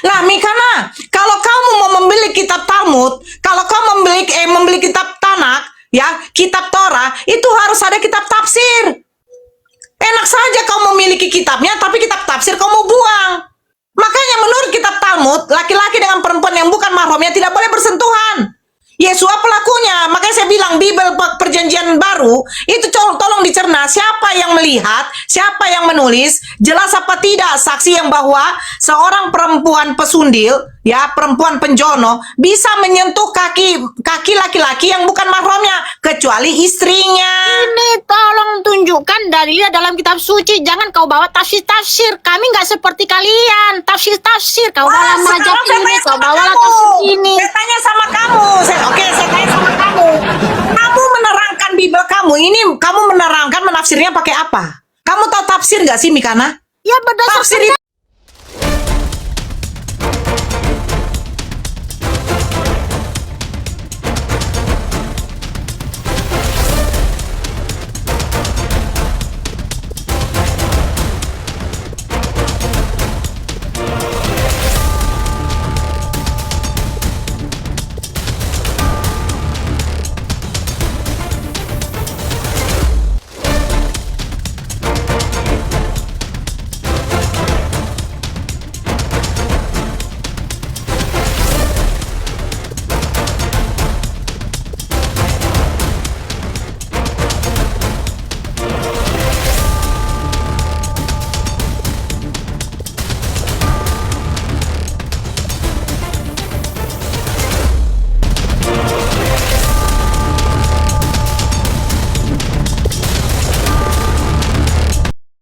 Nah, Mikana, kalau kamu mau membeli kitab Talmud, kalau kamu membeli kitab Tanakh, ya, kitab Torah, itu harus ada kitab tafsir. Enak saja kau memiliki kitabnya, tapi kitab tafsir kau mau buang. Makanya menurut kitab Talmud, laki-laki dengan perempuan yang bukan mahramnya tidak boleh bersentuhan. Yesua pelakunya. Makanya saya bilang Bible Perjanjian Baru itu tolong dicerna, siapa yang melihat, siapa yang menulis, jelas apa tidak saksi yang bahwa seorang perempuan pesundil, ya, perempuan penjono bisa menyentuh kaki laki-laki yang bukan mahramnya kecuali istrinya. Ini tolong tunjukkan dalilnya dalam kitab suci. Jangan kau bawa tafsir-tafsir. Kami nggak seperti kalian. Tafsir-tafsir. Kau bawa mazhab ini, kau bawa tafsir ini. Saya tanya sama kamu. Saya tanya sama kamu. Kamu menerangkan Bible kamu. Ini kamu menerangkan, menafsirnya pakai apa? Kamu tahu tafsir nggak sih, Mikana? Ya berdasarkan Tafsir itu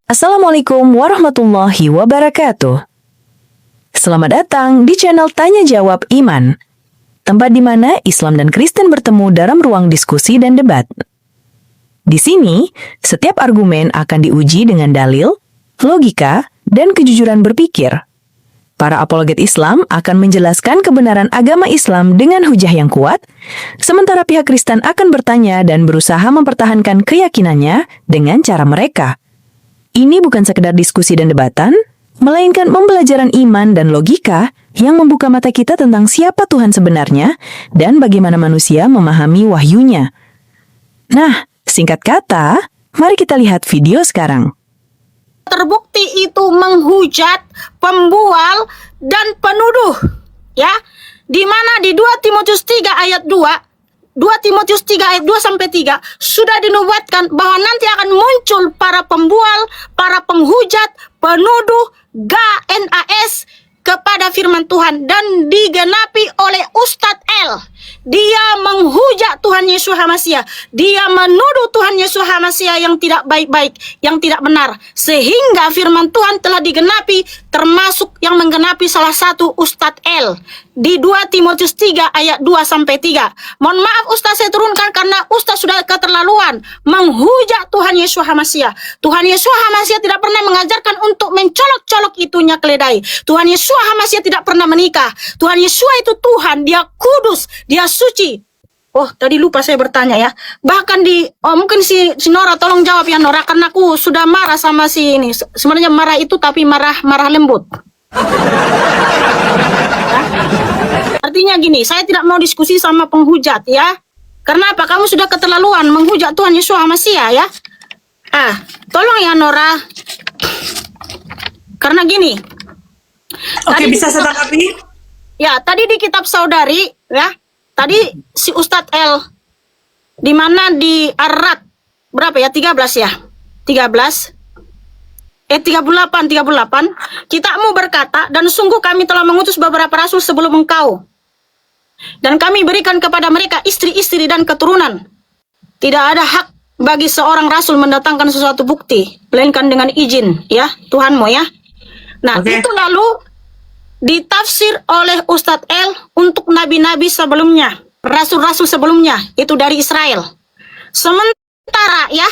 Assalamualaikum warahmatullahi wabarakatuh. Selamat datang di channel Tanya Jawab Iman, tempat di mana Islam dan Kristen bertemu dalam ruang diskusi dan debat. Di sini, setiap argumen akan diuji dengan dalil, logika, dan kejujuran berpikir. Para apologet Islam akan menjelaskan kebenaran agama Islam dengan hujah yang kuat, sementara pihak Kristen akan bertanya dan berusaha mempertahankan keyakinannya dengan cara mereka. Ini bukan sekedar diskusi dan debatan, melainkan pembelajaran iman dan logika yang membuka mata kita tentang siapa Tuhan sebenarnya dan bagaimana manusia memahami wahyunya. Nah, singkat kata, mari kita lihat video sekarang. terbukti itu menghujat, pembual, dan penuduh. Ya, di mana di 2 Timotius 3 ayat 2, 2 Timotius 3 ayat 2 sampai 3 sudah dinubuatkan bahwa nanti akan muncul para pembual, para penghujat, penuduh, GNAS kepada firman Tuhan dan digenapi oleh Ustadz L. Dia menghujat Tuhan Yesus HaMasyiah. Dia menuduh Tuhan Yesus HaMasyiah yang tidak baik-baik, yang tidak benar. Sehingga firman Tuhan telah digenapi, termasuk yang menggenapi salah satu Ustadz L. Di 2 Timotius 3 ayat 2 sampai 3. Mohon maaf Ustadz, saya turunkan karena Ustadz sudah keterlaluan menghujat Tuhan Yesus HaMasyiah. Tuhan Yesus HaMasyiah tidak pernah mengajarkan untuk mencolok-colok itunya keledai. Tuhan Yesus HaMasyiah tidak pernah menikah. Tuhan Yesus itu Tuhan, dia kudus, dia suci. Oh, tadi lupa saya bertanya ya. Bahkan mungkin si Nora tolong jawab ya Nora, karena aku sudah marah sama si ini. Sebenarnya marah itu tapi marah lembut. Artinya gini, saya tidak mau diskusi sama penghujat ya. Karena apa? Kamu sudah keterlaluan menghujat Tuhan Yesus HaMasyiah ya. Tolong ya Nora. Karena gini. Oke, bisa saya tanggapi? Ya, tadi di kitab saudari ya. Tadi si Ustadz L di mana di Ar-Rad berapa ya? 13 ya. 38 Kitabmu berkata, dan sungguh kami telah mengutus beberapa rasul sebelum engkau, dan kami berikan kepada mereka istri-istri dan keturunan. Tidak ada hak bagi seorang rasul mendatangkan sesuatu bukti melainkan dengan izin ya Tuhanmu ya. Nah, itu lalu ditafsir oleh Ustadz L untuk nabi-nabi sebelumnya, rasul-rasul sebelumnya, itu dari Israel. Sementara ya,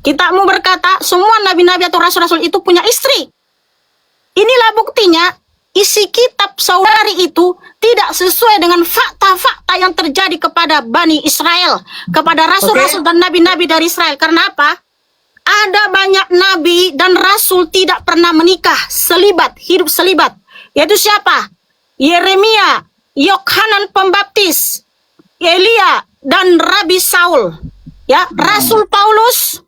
kitabmu berkata semua nabi-nabi atau rasul-rasul itu punya istri. Inilah buktinya isi kitab saudari itu tidak sesuai dengan fakta-fakta yang terjadi kepada Bani Israel, kepada rasul-rasul dan nabi-nabi dari Israel. Karena apa? Ada banyak nabi dan rasul tidak pernah menikah, selibat, hidup selibat. Yaitu siapa? Yeremia, Yohanan Pembaptis, Elia, dan Rabi Saul. Ya, Rasul Paulus,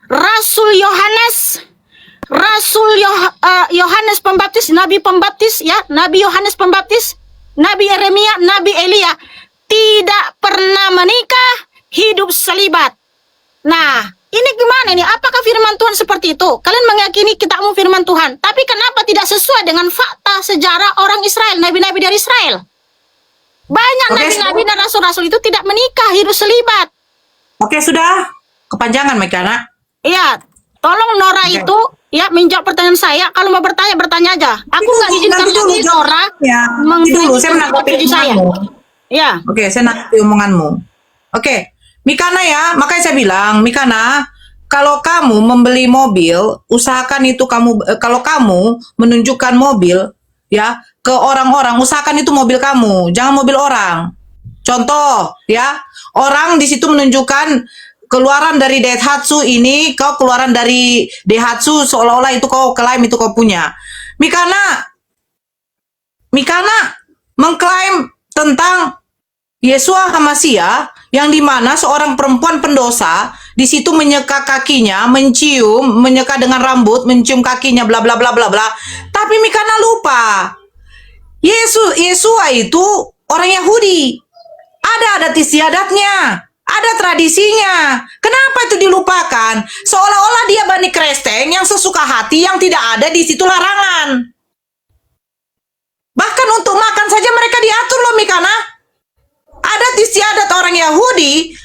Rasul Yohanes, Yohanes Pembaptis, Nabi Pembaptis, ya, Nabi Yohanes Pembaptis, Nabi Yeremia, Nabi Elia tidak pernah menikah, hidup selibat. Nah, ini gimana nih? Apakah firman Tuhan seperti itu? Kalian meyakini kitabmu firman Tuhan, tapi kenapa tidak sesuai dengan fakta sejarah orang Israel, nabi-nabi dari Israel? Banyak nabi-nabi dan rasul-rasul itu tidak menikah, hidup selibat. Oke, sudah. Kepanjangan, Mekana. Iya, tolong Nora itu ya menjawab pertanyaan saya. Kalau mau bertanya, bertanya aja. Aku nggak izinkan lagi Nora dulu, saya menanggapi saya. Ya. Oke, saya menanggapi omonganmu. Oke, Mikana ya, makanya saya bilang, Mikana, kalau kamu membeli mobil, usahakan itu kalau kamu menunjukkan mobil ya ke orang-orang, usahakan itu mobil kamu, jangan mobil orang. Contoh ya, orang di situ menunjukkan keluaran dari Daihatsu ini, kau keluaran dari Daihatsu seolah-olah itu kau klaim itu kau punya. Mikana mengklaim tentang Yesua Hamasia yang dimana seorang perempuan pendosa di situ menyeka kakinya, menyeka dengan rambut, mencium kakinya, bla bla bla bla bla. Tapi Mikana lupa, Yesua itu orang Yahudi. Ada adat istiadatnya, ada tradisinya. Kenapa itu dilupakan? Seolah-olah dia Bani Kristeng yang sesuka hati, yang tidak ada di situ larangan. Bahkan untuk makan saja mereka diatur loh, Mikana. Adat istiadat orang Yahudi,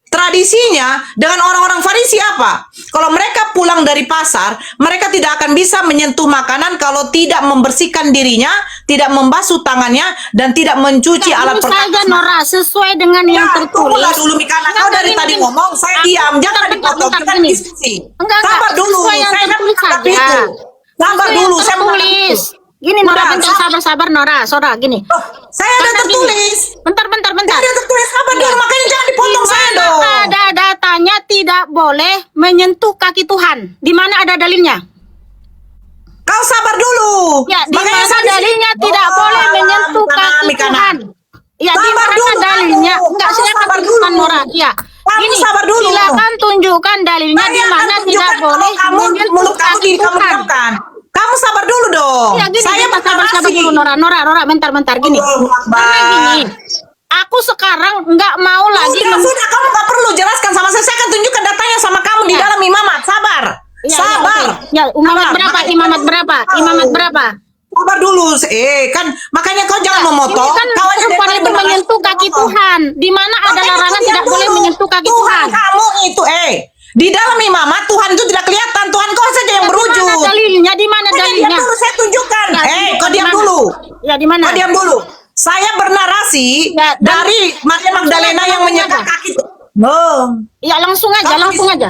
tradisinya dengan orang-orang Farisi apa? Kalau mereka pulang dari pasar, mereka tidak akan bisa menyentuh makanan kalau tidak membersihkan dirinya, tidak membasuh tangannya, dan tidak mencuci alat perkakas. Saja Nora, sesuai dengan yang tertulis. Tunggulah dulu Mikana, kau dari tadi ngomong, saya diam, jangan dipotong, kita diskusi. Sabar dulu, saya tertulis saja. Sabar dulu, saya menulis. Gini Nora, bentar, sabar Nora, gini. Saya ada tertulis. Bentar. Saya ada tertulis, sabar dulu, makanya jangan dipotong saya dong. Ada datanya tidak boleh menyentuh kaki Tuhan. Di mana ada dalilnya? Kau sabar dulu. Ya, di mana dalilnya tidak boleh menyentuh kaki Tuhan? Ya, di mana dalilnya? Enggak, silakan tunjukkan Nora. Ya. Kamu sabar dulu. Silakan tunjukkan dalilnya di mana tidak boleh menyentuh kaki Tuhan. Kamu sabar dulu dong. Ya, gini, saya sabar dulu Nora, bentar gini. Karena gini, aku sekarang nggak mau lagi. Sudah, kamu nggak perlu jelaskan sama saya. Saya akan tunjukkan datanya sama kamu di dalam imamat. Sabar. Sabar. Ya, imamat berapa? Sabar dulu. Kan makanya kau jangan memotong. Kan perempuan itu menyentuh kaki Tuhan. Di mana ada larangan tidak boleh menyentuh kaki Tuhan. Kamu itu di dalam imamat Tuhan itu tidak kelihatan. Tuhan kau saja yang berwujud. Di mana dalilnya? Diam dulu, saya tunjukkan. Kau diam dulu. Ya, di mana? Kau diam dulu. Saya bernarasi dari Maria Magdalena yang menyeka kaki. Ya, langsung aja.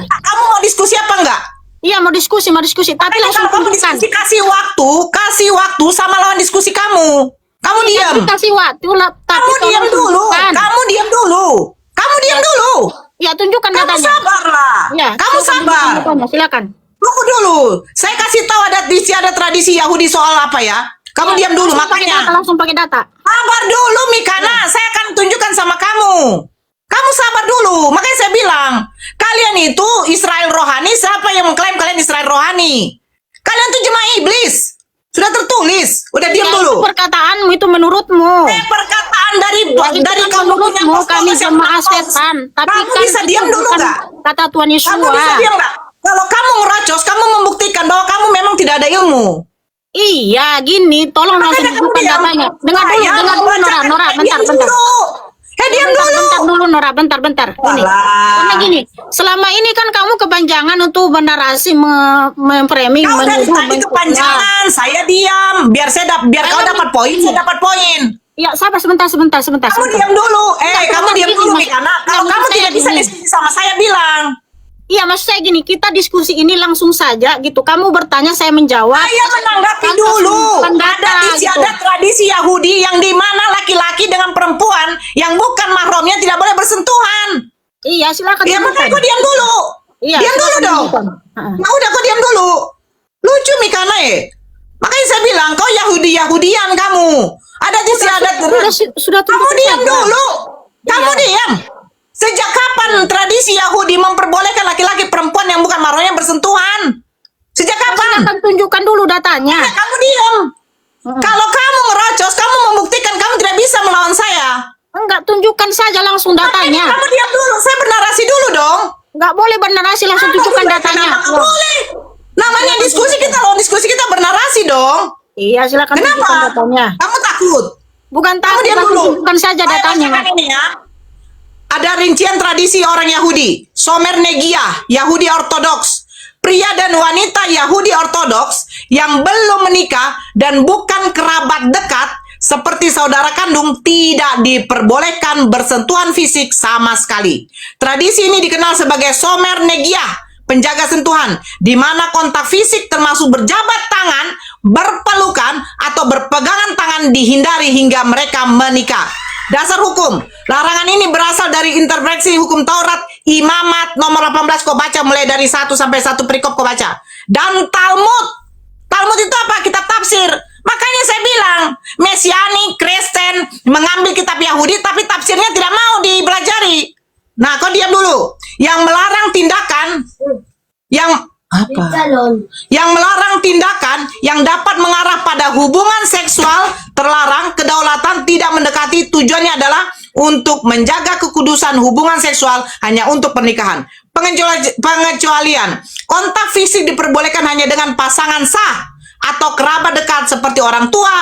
Kamu mau diskusi apa enggak? Iya, mau diskusi. Tapi langsung kamu diskusi, kasih waktu sama lawan diskusi kamu. Kamu diam. Kasih waktu lah. Kamu diam dulu. Ya, tunjukkan datanya. Kamu sabarlah. Ya, kamu sabar. Silakan. Tunggu dulu. Saya kasih tahu ada tradisi Yahudi soal apa ya. Kamu diam dulu makanya. Langsung pakai data. Sabar dulu Mikana, saya akan tunjukkan sama kamu. Kamu sabar dulu. Makanya saya bilang, kalian itu Israel rohani. Siapa yang mengklaim kalian Israel rohani? Kalian tuh jemaah iblis. Sudah tertulis. Udah diam dulu. Perkataanmu itu menurutmu. Perkataan dari kamu punya kami jemaah setan. Tapi kamu bisa diam dulu nggak? Kata Tuhan Yesus. Kamu bisa diam nggak? Kalau kamu ngeracos, kamu membuktikan bahwa kamu memang tidak ada ilmu. Iya, gini, tolong langsung tunjukkan datanya. Dengar dulu, Nora, bentar. Diam dulu. Bentar. Gini. Karena gini, selama ini kan kamu kepanjangan untuk bernarasi, memframing, kau dari menuduh, tadi kepanjangan, saya diam. Biar kau dapat poin, saya dapat poin. Ya, sabar sebentar. Kamu diam dulu. Kamu diam dulu, Mikana. Kalau kamu tidak bisa diskusi sama saya, bilang. Iya, maksud saya gini, kita diskusi ini langsung saja gitu. Kamu bertanya, saya menjawab. Saya menanggapi dulu. Ada tradisi Yahudi yang dimana laki-laki dengan perempuan yang bukan mahramnya tidak boleh bersentuhan. Iya, silakan. Ya makanya kau diam dulu. Iya, diam dulu dong. Nah udah kau diam dulu. Lucu Mikana Makanya saya bilang, kau Yahudi-Yahudian kamu. Adat istiadat. Sudah Kamu tunjukkan diam saja. dulu. Kamu Iya. diam. Sejak kapan tradisi Yahudi memperbolehkan laki-laki perempuan yang bukan mahramnya bersentuhan? Sejak Saya kapan? akan tunjukkan dulu datanya. Ya, kamu diam. Kalau kamu ngerocos, kamu membuktikan kamu tidak bisa melawan saya. Enggak, tunjukkan saja langsung datanya. Kamu diam dulu. Saya bernarasi dulu dong. Enggak boleh bernarasi, langsung tunjukkan datanya. Kenapa nggak boleh? Namanya diskusi kita loh. Diskusi kita bernarasi dong. Iya, silakan tunjukkan Kenapa? datanya. Kamu takut? Bukan Kamu tahu, diam langsung dulu. tunjukkan saja Saya datanya. bacakan ini ya. Ada rincian tradisi orang Yahudi. Somer Negia, Yahudi Ortodoks. Pria dan wanita Yahudi Ortodoks yang belum menikah dan bukan kerabat dekat seperti saudara kandung tidak diperbolehkan bersentuhan fisik sama sekali. Tradisi ini dikenal sebagai Somer Negia, penjaga sentuhan, di mana kontak fisik termasuk berjabat tangan, berpelukan, atau berpegangan tangan dihindari hingga mereka menikah. Dasar hukum, larangan ini berasal dari intervensi hukum Taurat, Imamat nomor 18 kau baca mulai dari 1 sampai 1 perikop kau baca. Dan Talmud. Talmud itu apa? Kitab tafsir. Makanya saya bilang, Mesianik, Kristen mengambil kitab Yahudi tapi tafsirnya tidak mau dipelajari. Nah, kau diam dulu. Yang melarang tindakan yang apa? Yang melarang tindakan yang dapat mengarah pada hubungan seksual terlarang. Kedaulatan tidak mendekati, tujuannya adalah untuk menjaga kekudusan hubungan seksual hanya untuk pernikahan. Pengecualian, kontak fisik diperbolehkan hanya dengan pasangan sah atau kerabat dekat seperti orang tua,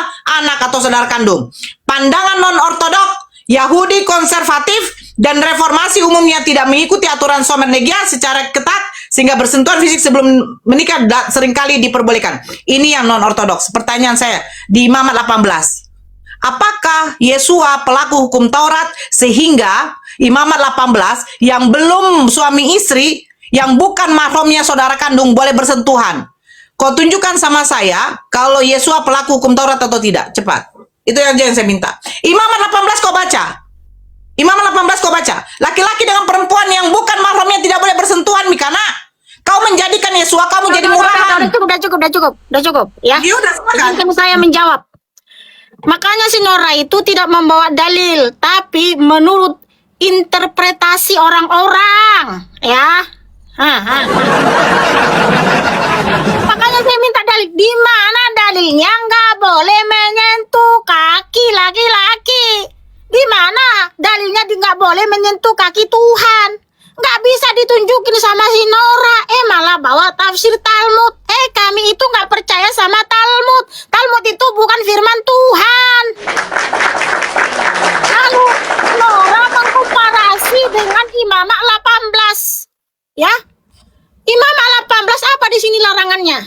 anak, atau saudara kandung. Pandangan non-ortodok, Yahudi konservatif, dan reformasi umumnya tidak mengikuti aturan Somer Negia secara ketat sehingga bersentuhan fisik sebelum menikah seringkali diperbolehkan. Ini yang non-ortodoks. Pertanyaan saya, di Imamat 18. Apakah Yesua pelaku hukum Taurat sehingga Imamat 18 yang belum suami istri, yang bukan mahramnya saudara kandung boleh bersentuhan? Kau tunjukkan sama saya kalau Yesua pelaku hukum Taurat atau tidak. Cepat. Itu yang saya minta. Imamat 18 kau baca. Imamat 18 kau baca. Laki-laki dengan perempuan yang bukan mahramnya tidak boleh bersentuhan, Mikana. Kau menjadikan Yesua kamu jadi murahan. Udah cukup, ya. Dia udah silakan. Izinkan saya menjawab. Makanya si Nora itu tidak membawa dalil, tapi menurut interpretasi orang-orang, ya. Makanya saya minta dalil. Di mana dalilnya nggak boleh menyentuh kaki laki-laki? Di mana dalilnya nggak boleh menyentuh kaki Tuhan? Nggak bisa ditunjukin sama si Nora. Malah bawa tafsir Talmud. Kami itu nggak percaya sama Talmud. Talmud itu bukan firman Tuhan. Lalu Nora mengkomparasi dengan Imamat 18. Ya, Imamat 18 apa di sini larangannya?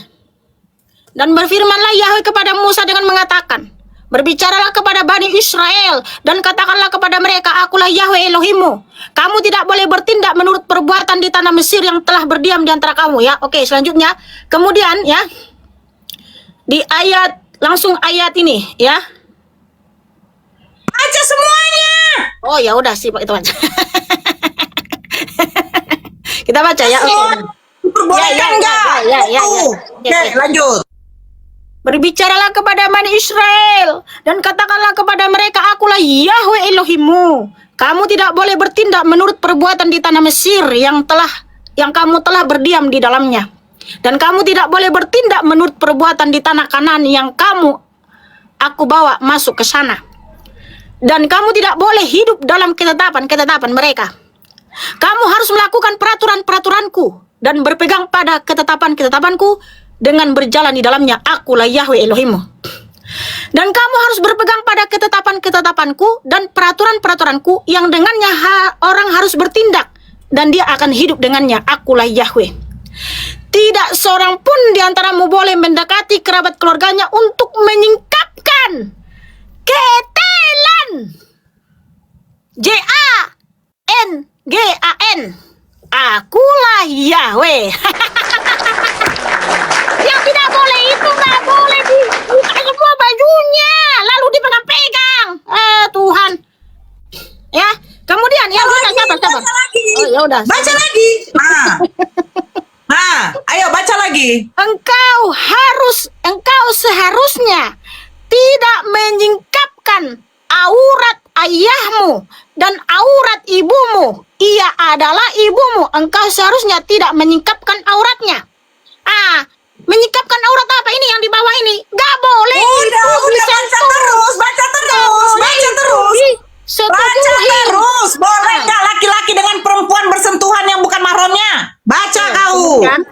Dan berfirmanlah Yahweh kepada Musa dengan mengatakan, berbicaralah kepada Bani Israel dan katakanlah kepada mereka, akulah Yahweh Elohimmu. Kamu tidak boleh bertindak menurut perbuatan di tanah Mesir yang telah berdiam di antara kamu, ya. Oke, selanjutnya. Kemudian, ya, di langsung ayat ini, ya. Baca semuanya. Oh, ya udah sih, itu aja. Kita baca ya. Oke. Diperbolehkan enggak? Oke, lanjut. Berbicaralah kepada Bani Israel dan katakanlah kepada mereka, akulah Yahweh Elohimmu. Kamu tidak boleh bertindak menurut perbuatan di tanah Mesir yang kamu telah berdiam di dalamnya. Dan kamu tidak boleh bertindak menurut perbuatan di tanah Kanaan yang aku bawa masuk ke sana. Dan kamu tidak boleh hidup dalam ketetapan mereka. Kamu harus melakukan peraturan-peraturanku dan berpegang pada ketetapan-ketetapanku dengan berjalan di dalamnya. Akulah Yahweh Elohimmu. Dan kamu harus berpegang pada ketetapan-ketetapanku dan peraturan-peraturanku yang dengannya orang harus bertindak dan dia akan hidup dengannya. Akulah Yahweh. Tidak seorang pun di antaramu boleh mendekati kerabat keluarganya untuk menyingkapkan ketelan. J-A-N-G-A-N. Akulah Yahweh. Yang tidak boleh itu nggak boleh dibuka semua bajunya lalu dipegang-pegang. Tuhan. Ya, kemudian ya udah sabar. Baca lagi. Oh, ya udah. Baca lagi. Ayo baca lagi. Engkau seharusnya tidak menyingkapkan aurat ayahmu dan aurat ibumu. Ia adalah ibumu. Engkau seharusnya tidak menyingkapkan auratnya. Menyingkapkan aurat apa ini yang di bawah ini? Gak boleh. Udah, baca terus, baca terus, baca terus. Baca terus. Boleh nggak laki-laki dengan perempuan bersentuhan yang bukan mahramnya? Baca kau. Kemudian,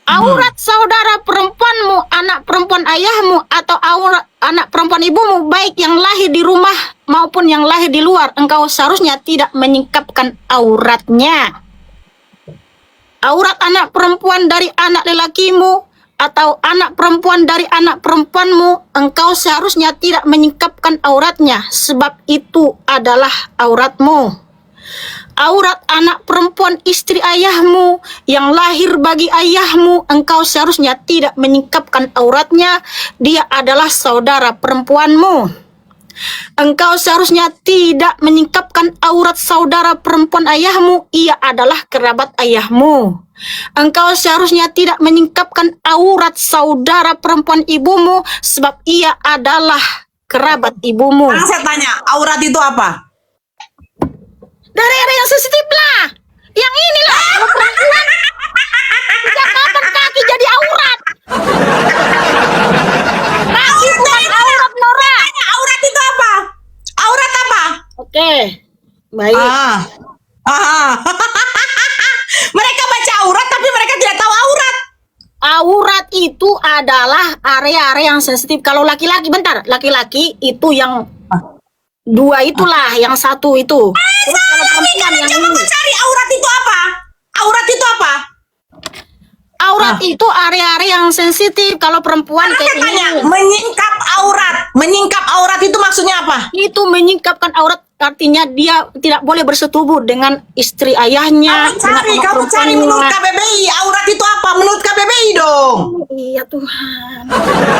aurat saudara perempuanmu, anak perempuan ayahmu, atau aurat anak perempuan ibumu, baik yang lahir di rumah maupun yang lahir di luar, engkau seharusnya tidak menyingkapkan auratnya. Aurat anak perempuan dari anak lelakimu atau anak perempuan dari anak perempuanmu, engkau seharusnya tidak menyingkapkan auratnya, sebab itu adalah auratmu. Aurat anak perempuan istri ayahmu yang lahir bagi ayahmu, engkau seharusnya tidak menyingkapkan auratnya. Dia adalah saudara perempuanmu. Engkau seharusnya tidak menyingkapkan aurat saudara perempuan ayahmu. Ia adalah kerabat ayahmu. Engkau seharusnya tidak menyingkapkan aurat saudara perempuan ibumu, sebab ia adalah kerabat ibumu. Sekarang saya tanya, aurat itu apa? Dari area yang sensitif lah. Yang inilah. Kalau perempuan. Sejak kapan kaki jadi aurat? Kaki bukan aurat, Nora. Tanya, aurat itu apa? Aurat apa? Oke. Baik. Mereka baca aurat tapi mereka tidak tahu aurat. Aurat itu adalah area-area yang sensitif. Kalau laki-laki, bentar. Laki-laki itu yang dua itulah, yang satu itu. Terus kalau perempuan yang Coba ini. kau cari aurat itu apa? Aurat itu apa? Aurat itu area-area yang sensitif. Kalau perempuan Saya kayak tanya, ini. menyingkap aurat. Menyingkap aurat itu maksudnya apa? Itu menyingkapkan aurat, artinya dia tidak boleh bersetubuh dengan istri ayahnya. Kamu cari menurut KBBI. Aurat itu apa? Menurut KBBI dong. Iya Tuhan.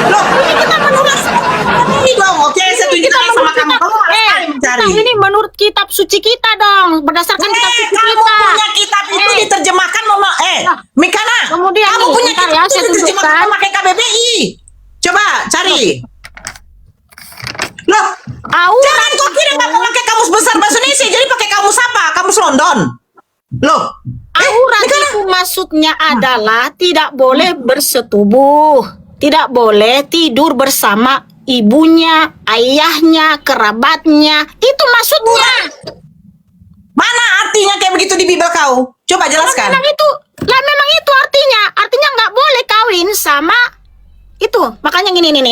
Loh, ini kita menurut KBBI dong. Oke, saya tunjukkan sama kamu. Kamu malas sekali mencari. Ini menurut kitab suci kita dong, berdasarkan kitab suci kamu kita. punya kitab itu diterjemahkan Mikana. Kemudian Kamu nih, punya bentar kitab ya, itu saya diterjemahkan tunjukkan. pakai KBBI. Coba cari. Loh, Aurat jangan kau kira nggak mau pakai kamus besar bahasa Indonesia, jadi pakai kamus apa? Kamus London. Loh, Aurat Mikana. itu maksudnya adalah tidak boleh bersetubuh, tidak boleh tidur bersama ibunya, ayahnya, kerabatnya. Itu maksudnya. Mana artinya kayak begitu di Bible kau? Coba jelaskan. Memang itu artinya. Artinya nggak boleh kawin sama itu. Makanya gini nih.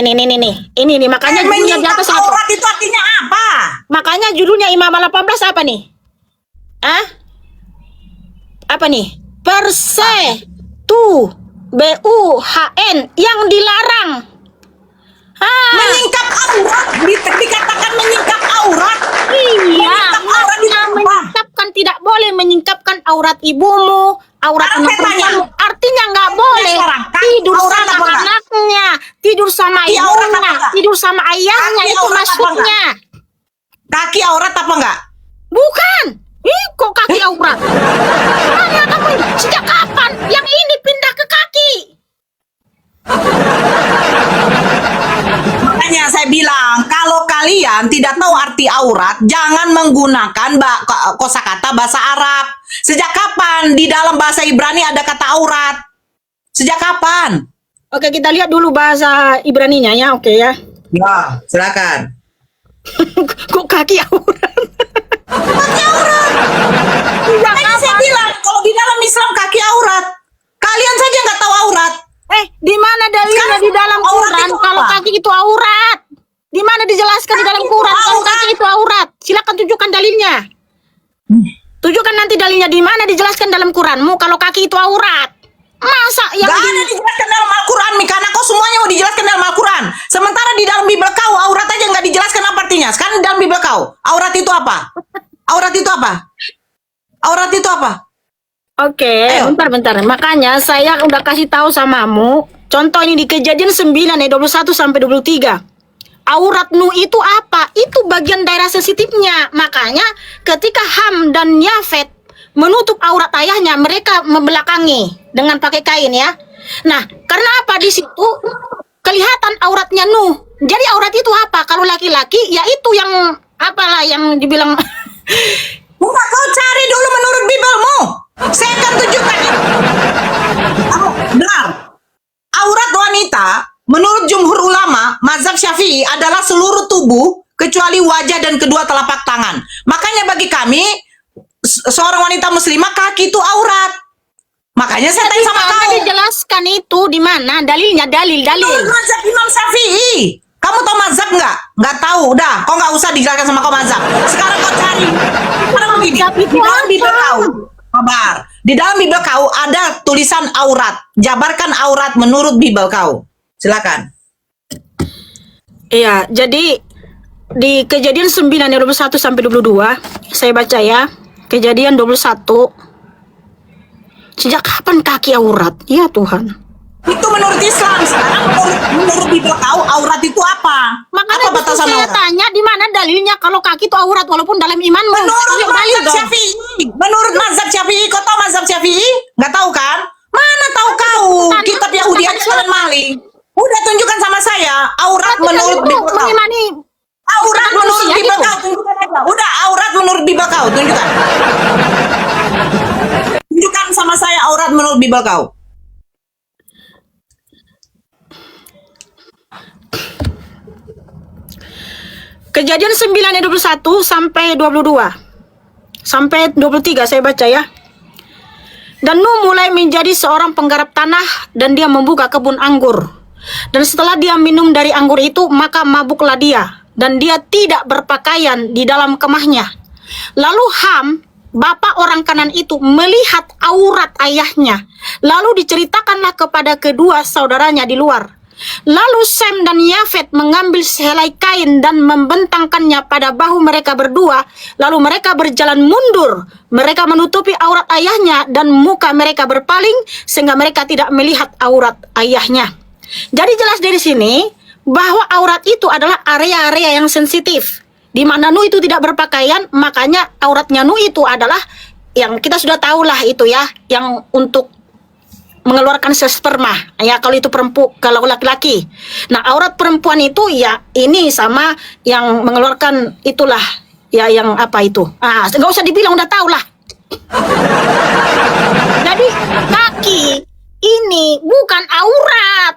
Makanya judulnya di Menyingkap atas apa? aurat itu artinya apa? Makanya judulnya Imam 18 apa nih? Apa nih? BUHN yang dilarang. Menyingkap aurat, dikatakan menyingkap aurat. Iya, Aurat itu apa? menyingkapkan, tidak boleh menyingkapkan aurat ibumu, aurat Sekarang anak saya tanya. perempuanmu. Artinya nggak boleh sekarang, kaki tidur aurat sama apa enggak? anaknya, tidur sama Kaki aurat apa ibunya, enggak? tidur sama ayahnya. Kaki Itu aurat apa maksudnya. Kaki aurat apa enggak? Bukan. Ih, kok kaki aurat? Mana kamu ini? Sejak kapan yang ini pindah ke kaki? Makanya saya bilang, kalau kalian tidak tahu arti aurat, jangan menggunakan kosakata bahasa Arab. Sejak kapan di dalam bahasa Ibrani ada kata aurat? Sejak kapan? Oke, kita lihat dulu bahasa Ibraninya ya, oke ya. Ya, silakan. Kok kaki aurat? Kaki aurat. Makanya saya bilang, kalau di dalam Islam kaki aurat. Kalian saja nggak tahu aurat. Di mana dalilnya Sekarang di dalam aurat Quran itu kalau apa? kaki itu aurat? Di mana dijelaskan di dalam Kaki itu Quran kalau aurat. kaki itu aurat? Silakan tunjukkan dalilnya. Tunjukkan nanti dalilnya di mana dijelaskan dalam Quranmu kalau kaki itu aurat. Masa yang Gak ada dijelaskan dalam Al-Quran, Mikana. Kau semuanya mau dijelaskan dalam Al-Quran. Sementara di dalam Bible kau, aurat aja nggak dijelaskan apa artinya. Sekarang di dalam Bible kau, aurat itu apa? Aurat itu apa? Aurat itu apa? Oke, Ayo. bentar. Makanya saya udah kasih tahu samamu. Contoh ini di Kejadian 9 ayat 21 sampai 23. Auratmu itu apa? Itu bagian daerah sensitifnya. Makanya ketika Ham dan Yafet menutup aurat ayahnya, mereka membelakangi dengan pakai kain ya. Nah, karena apa di situ? kelihatan auratnya Nuh. Jadi aurat itu apa? Kalau laki-laki ya itu yang apalah yang dibilang Enggak, kau cari dulu menurut Bibelmu. Saya akan tunjukkan itu. Kamu benar. Aurat wanita menurut jumhur ulama mazhab Syafi'i adalah seluruh tubuh kecuali wajah dan kedua telapak tangan. Makanya bagi kami seorang wanita muslimah kaki itu aurat. Makanya saya tanya sama mana kau. dijelaskan itu di mana dalilnya dalil. Menurut mazhab Imam Syafi'i. Kamu tahu mazhab nggak? Nggak tahu. Udah, kau nggak usah dijelaskan sama kau mazhab. Sekarang kau cari. Sekarang di dalam Bibel kau. Kabar. Di dalam Bibel kau ada tulisan aurat. Jabarkan aurat menurut Bibel kau. Silakan. Iya, jadi di Kejadian 9 ayat 21 sampai 22 saya baca ya. Kejadian 21. Sejak kapan kaki aurat? Ya Tuhan. Itu menurut Islam. Sekarang menurut Bibel kau aurat itu apa? Makanya Apa batasan saya aurat? tanya di mana dalilnya kalau kaki itu aurat walaupun dalam iman Menurut dalil mazhab dong. Syafi'i. Menurut mazhab Syafi'i. Kau tahu mazhab Syafi'i? Nggak tahu kan? Mana tahu kau? Tanya, Kitab Yahudi aja kalian maling. Udah tunjukkan sama saya. Aurat Tapi menurut kan itu Bibel kau. mengimani Aurat menurut manusia Bibel gitu. kau. Tunjukkan aja. Udah aurat menurut Bibel kau. Tunjukkan. Tunjukkan sama saya aurat menurut Bibel kau. Kejadian 9 ayat 21 sampai 22. Sampai 23 saya baca ya. Dan Nuh mulai menjadi seorang penggarap tanah dan dia membuka kebun anggur. Dan setelah dia minum dari anggur itu, maka mabuklah dia. Dan dia tidak berpakaian di dalam kemahnya. Lalu Ham, bapak orang Kanan itu, melihat aurat ayahnya. Lalu diceritakanlah kepada kedua saudaranya di luar. Lalu Sem dan Yafet mengambil sehelai kain dan membentangkannya pada bahu mereka berdua. Lalu mereka berjalan mundur. Mereka menutupi aurat ayahnya dan muka mereka berpaling sehingga mereka tidak melihat aurat ayahnya. Jadi jelas dari sini bahwa aurat itu adalah area-area yang sensitif. Di mana Nuh itu tidak berpakaian, makanya auratnya Nuh itu adalah yang kita sudah tahulah itu ya, yang untuk mengeluarkan sel sperma ya kalau itu perempuan, kalau laki-laki. Nah aurat perempuan itu ya ini sama yang mengeluarkan itulah ya yang apa itu. Nggak usah dibilang udah tahu lah. Jadi kaki ini bukan aurat.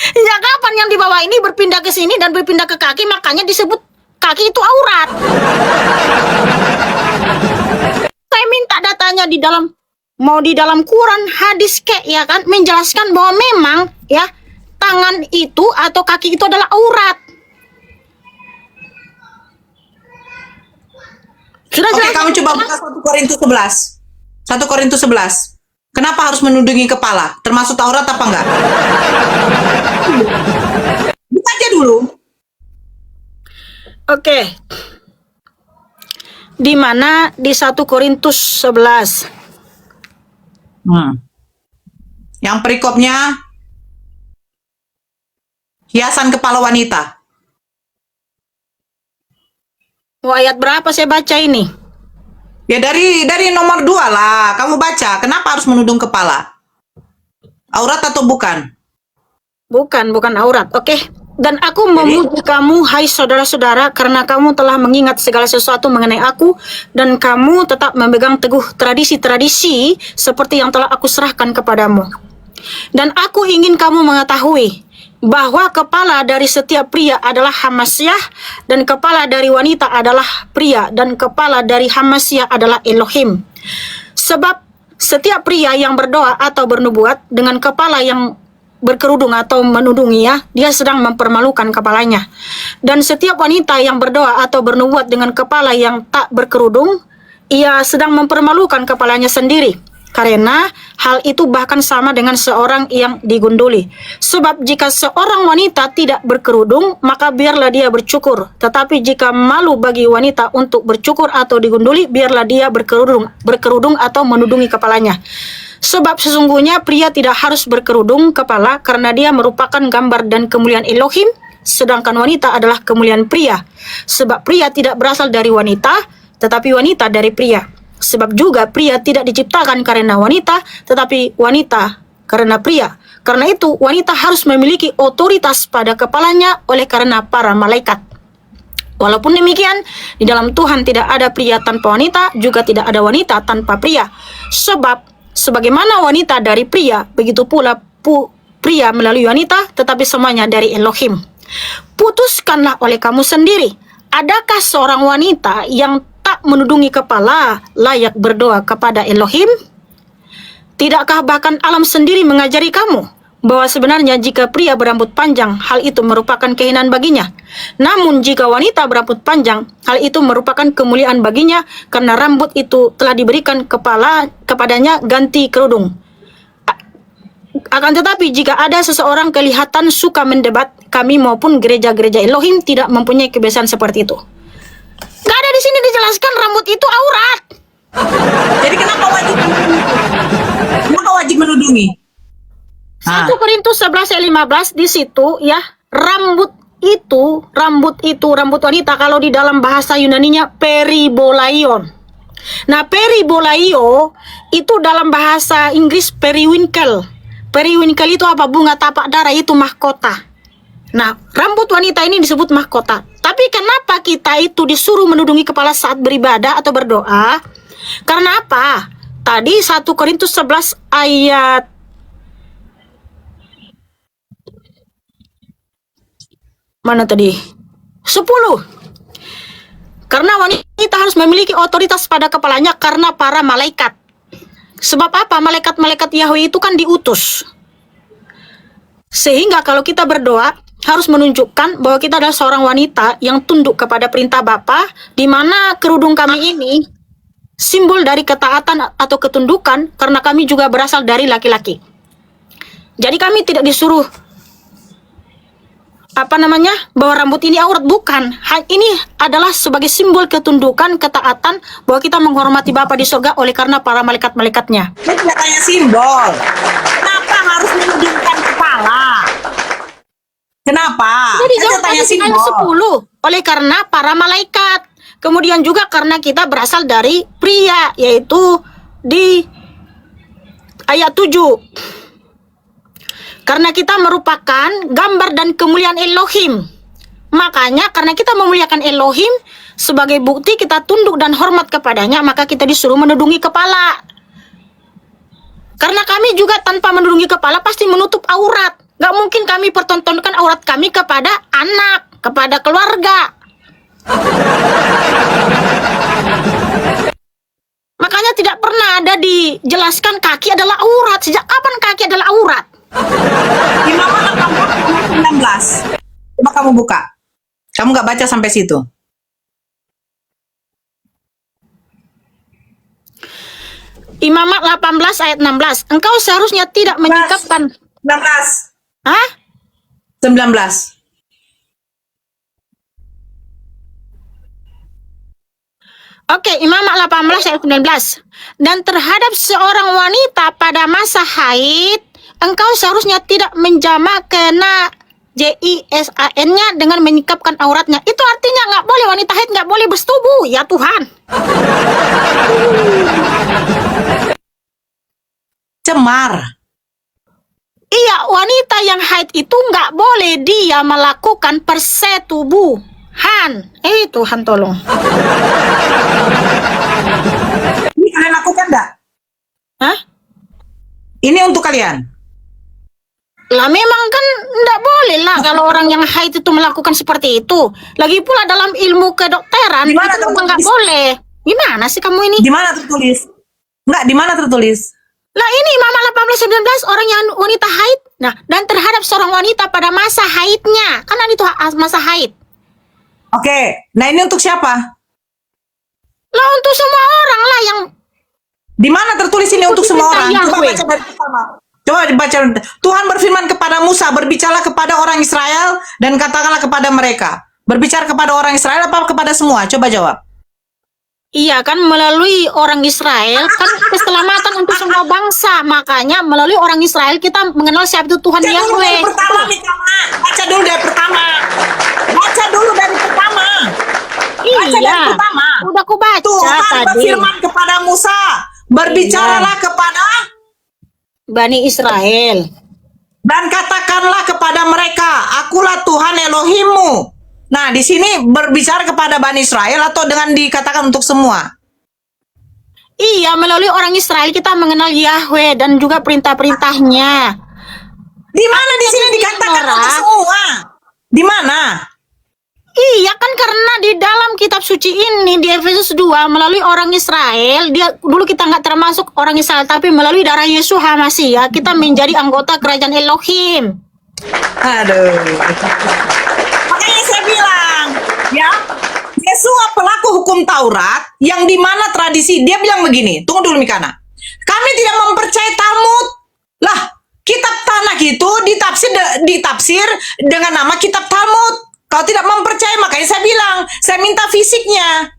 Ya kapan yang di bawah ini berpindah ke sini dan berpindah ke kaki, makanya disebut kaki itu aurat. Saya minta datanya di dalam, mau di dalam Quran, hadis kek ya kan, menjelaskan bahwa memang ya tangan itu atau kaki itu adalah aurat. Sudah Oke, jelas. kamu coba buka 1 Korintus 11. 1 Korintus 11. Kenapa harus menundungi kepala? Termasuk aurat apa enggak? Buka aja dulu. Oke. Di mana di 1 Korintus 11. Yang perikopnya hiasan kepala wanita. Ayat berapa saya baca ini? Ya dari nomor 2 lah. Kamu baca. Kenapa harus menundung kepala? Aurat atau bukan? Bukan aurat. Oke. Dan aku memuji kamu, hai saudara-saudara, karena kamu telah mengingat segala sesuatu mengenai aku, dan kamu tetap memegang teguh tradisi-tradisi seperti yang telah aku serahkan kepadamu. Dan aku ingin kamu mengetahui bahwa kepala dari setiap pria adalah Hamasyah, dan kepala dari wanita adalah pria, dan kepala dari Hamasyah adalah Elohim. Sebab setiap pria yang berdoa atau bernubuat dengan kepala yang berkerudung atau menudungi ya, dia sedang mempermalukan kepalanya. Dan setiap wanita yang berdoa atau bernubuat dengan kepala yang tak berkerudung, ia sedang mempermalukan kepalanya sendiri. Karena hal itu bahkan sama dengan seorang yang digunduli. Sebab jika seorang wanita tidak berkerudung, maka biarlah dia bercukur. Tetapi jika malu bagi wanita untuk bercukur atau digunduli, biarlah dia berkerudung atau menudungi kepalanya. Sebab sesungguhnya pria tidak harus berkerudung kepala karena dia merupakan gambar dan kemuliaan Elohim, sedangkan wanita adalah kemuliaan pria. Sebab pria tidak berasal dari wanita, tetapi wanita dari pria. Sebab juga pria tidak diciptakan karena wanita, tetapi wanita karena pria. Karena itu, wanita harus memiliki otoritas pada kepalanya oleh karena para malaikat. Walaupun demikian, di dalam Tuhan tidak ada pria tanpa wanita, juga tidak ada wanita tanpa pria. Sebab, sebagaimana wanita dari pria, begitu pula pria melalui wanita, tetapi semuanya dari Elohim. Putuskanlah oleh kamu sendiri, adakah seorang wanita yang tak menudungi kepala layak berdoa kepada Elohim? Tidakkah bahkan alam sendiri mengajari kamu bahwa sebenarnya jika pria berambut panjang, hal itu merupakan kehinaan baginya. Namun jika wanita berambut panjang, hal itu merupakan kemuliaan baginya karena rambut itu telah diberikan kepadanya ganti kerudung. Akan tetapi jika ada seseorang kelihatan suka mendebat, kami maupun gereja-gereja Elohim tidak mempunyai kebiasaan seperti itu. Gak ada di sini dijelaskan rambut itu aurat. Jadi kenapa wajib menudungi? Kenapa wajib menudungi? 1 Korintus 11 ayat 15 di situ ya, rambut wanita kalau di dalam bahasa Yunaninya peribolaion. Nah, peribolaio itu dalam bahasa Inggris periwinkle. Periwinkle itu apa? Bunga tapak dara, itu mahkota. Nah, rambut wanita ini disebut mahkota. Tapi kenapa kita itu disuruh menudungi kepala saat beribadah atau berdoa? Karena apa? Tadi 1 Korintus 11 ayat mana tadi? 10. Karena wanita harus memiliki otoritas pada kepalanya karena para malaikat. Sebab apa? Malaikat-malaikat Yahweh itu kan diutus. Sehingga kalau kita berdoa harus menunjukkan bahwa kita adalah seorang wanita yang tunduk kepada perintah Bapa, di mana kerudung kami ini simbol dari ketaatan atau ketundukan karena kami juga berasal dari laki-laki. Jadi kami tidak disuruh bahwa rambut ini aurat, bukan. Ini adalah sebagai simbol ketundukan, ketaatan bahwa kita menghormati Bapa di surga oleh karena para malaikat-malaikatnya. Saya tidak tanya simbol. Kenapa harus menudingkan kepala? Kenapa? Jadi Saya jawab tanya tadi ayat simbol. 10 oleh karena para malaikat. Kemudian juga karena kita berasal dari pria, yaitu di ayat 7. Karena kita merupakan gambar dan kemuliaan Elohim. Makanya karena kita memuliakan Elohim, sebagai bukti kita tunduk dan hormat kepadanya, maka kita disuruh menudungi kepala. Karena kami juga tanpa menudungi kepala pasti menutup aurat. Gak mungkin kami pertontonkan aurat kami kepada anak, kepada keluarga. Makanya tidak pernah ada dijelaskan kaki adalah aurat. Sejak kapan kaki adalah aurat? Imamat 19. Coba kamu buka. Kamu nggak baca sampai situ. Imamat 18 ayat 16. Engkau seharusnya tidak menyikapkan. 19. Hah? 19. Oke, Imamat 18 ayat 19. Dan terhadap seorang wanita pada masa haid, engkau seharusnya tidak menjamak kena JISAN-nya dengan menyikapkan auratnya. Itu artinya nggak boleh, wanita haid nggak boleh bersetubuh. Ya Tuhan. Cemar. Iya, wanita yang haid itu nggak boleh dia melakukan persetubuhan. Tuhan tolong. Ini kalian lakukan nggak? Hah? Ini untuk kalian. Lah memang kan nggak boleh lah kalau orang yang haid itu melakukan seperti itu. Lagi pula dalam ilmu kedokteran Di mana itu memang nggak tertulis? boleh. Gimana sih kamu ini? Di mana tertulis? Nggak, di mana tertulis? Lah ini Imamat 18:19 orang yang wanita haid. Nah, dan terhadap seorang wanita pada masa haidnya. Kan itu masa haid. Oke, nah ini untuk siapa? Lah untuk semua orang lah yang Di mana tertulis ini untuk semua orang? Coba Yahweh. baca dari pertama. Coba dibaca. Tuhan berfirman kepada Musa, berbicara kepada orang Israel dan katakanlah kepada mereka. Berbicara kepada orang Israel apa kepada semua? Coba jawab. iya kan melalui orang Israel kan keselamatan untuk semua bangsa. Makanya melalui orang Israel kita mengenal siapa itu Tuhan Baca dulu dari Yahweh. pertama, Mitama. Baca dulu dari pertama. Baca dulu dari pertama. Baca dari Iya. pertama. Udah aku baca Tuhan tadi. berfirman kepada Musa, berbicaralah kepada Bani Israel. Dan katakanlah kepada mereka, akulah Tuhan Elohimmu. Nah, di sini berbicara kepada Bani Israel atau dengan dikatakan untuk semua? Iya, melalui orang Israel kita mengenal Yahweh dan juga perintah-perintahnya. Di mana di sini dikatakan Nora? untuk semua? Di mana? Iya kan, karena di dalam kitab suci ini di Efesus 2 melalui orang Israel, dia dulu kita nggak termasuk orang Israel, tapi melalui darah Yesus HaMashiach kita menjadi anggota kerajaan Elohim. Aduh. Makanya saya bilang, ya, Yesua pelaku hukum Taurat yang dimana tradisi, dia bilang begini, tunggu dulu Mikana. Kami tidak mempercayai Talmud. Lah, kitab Tanakh itu ditafsir dengan nama kitab Talmud. Kalau tidak mempercayai, makanya saya bilang, saya minta fisiknya.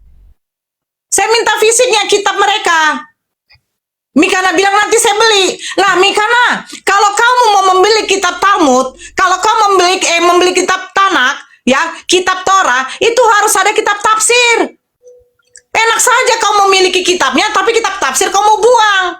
Saya minta fisiknya kitab mereka. Mikana bilang nanti saya beli. Lah Mikana, kalau kamu mau membeli kitab Talmud, kalau kamu membeli kitab Tanakh, ya, kitab Torah, itu harus ada kitab tafsir. Enak saja kau memiliki kitabnya, tapi kitab tafsir kamu buang.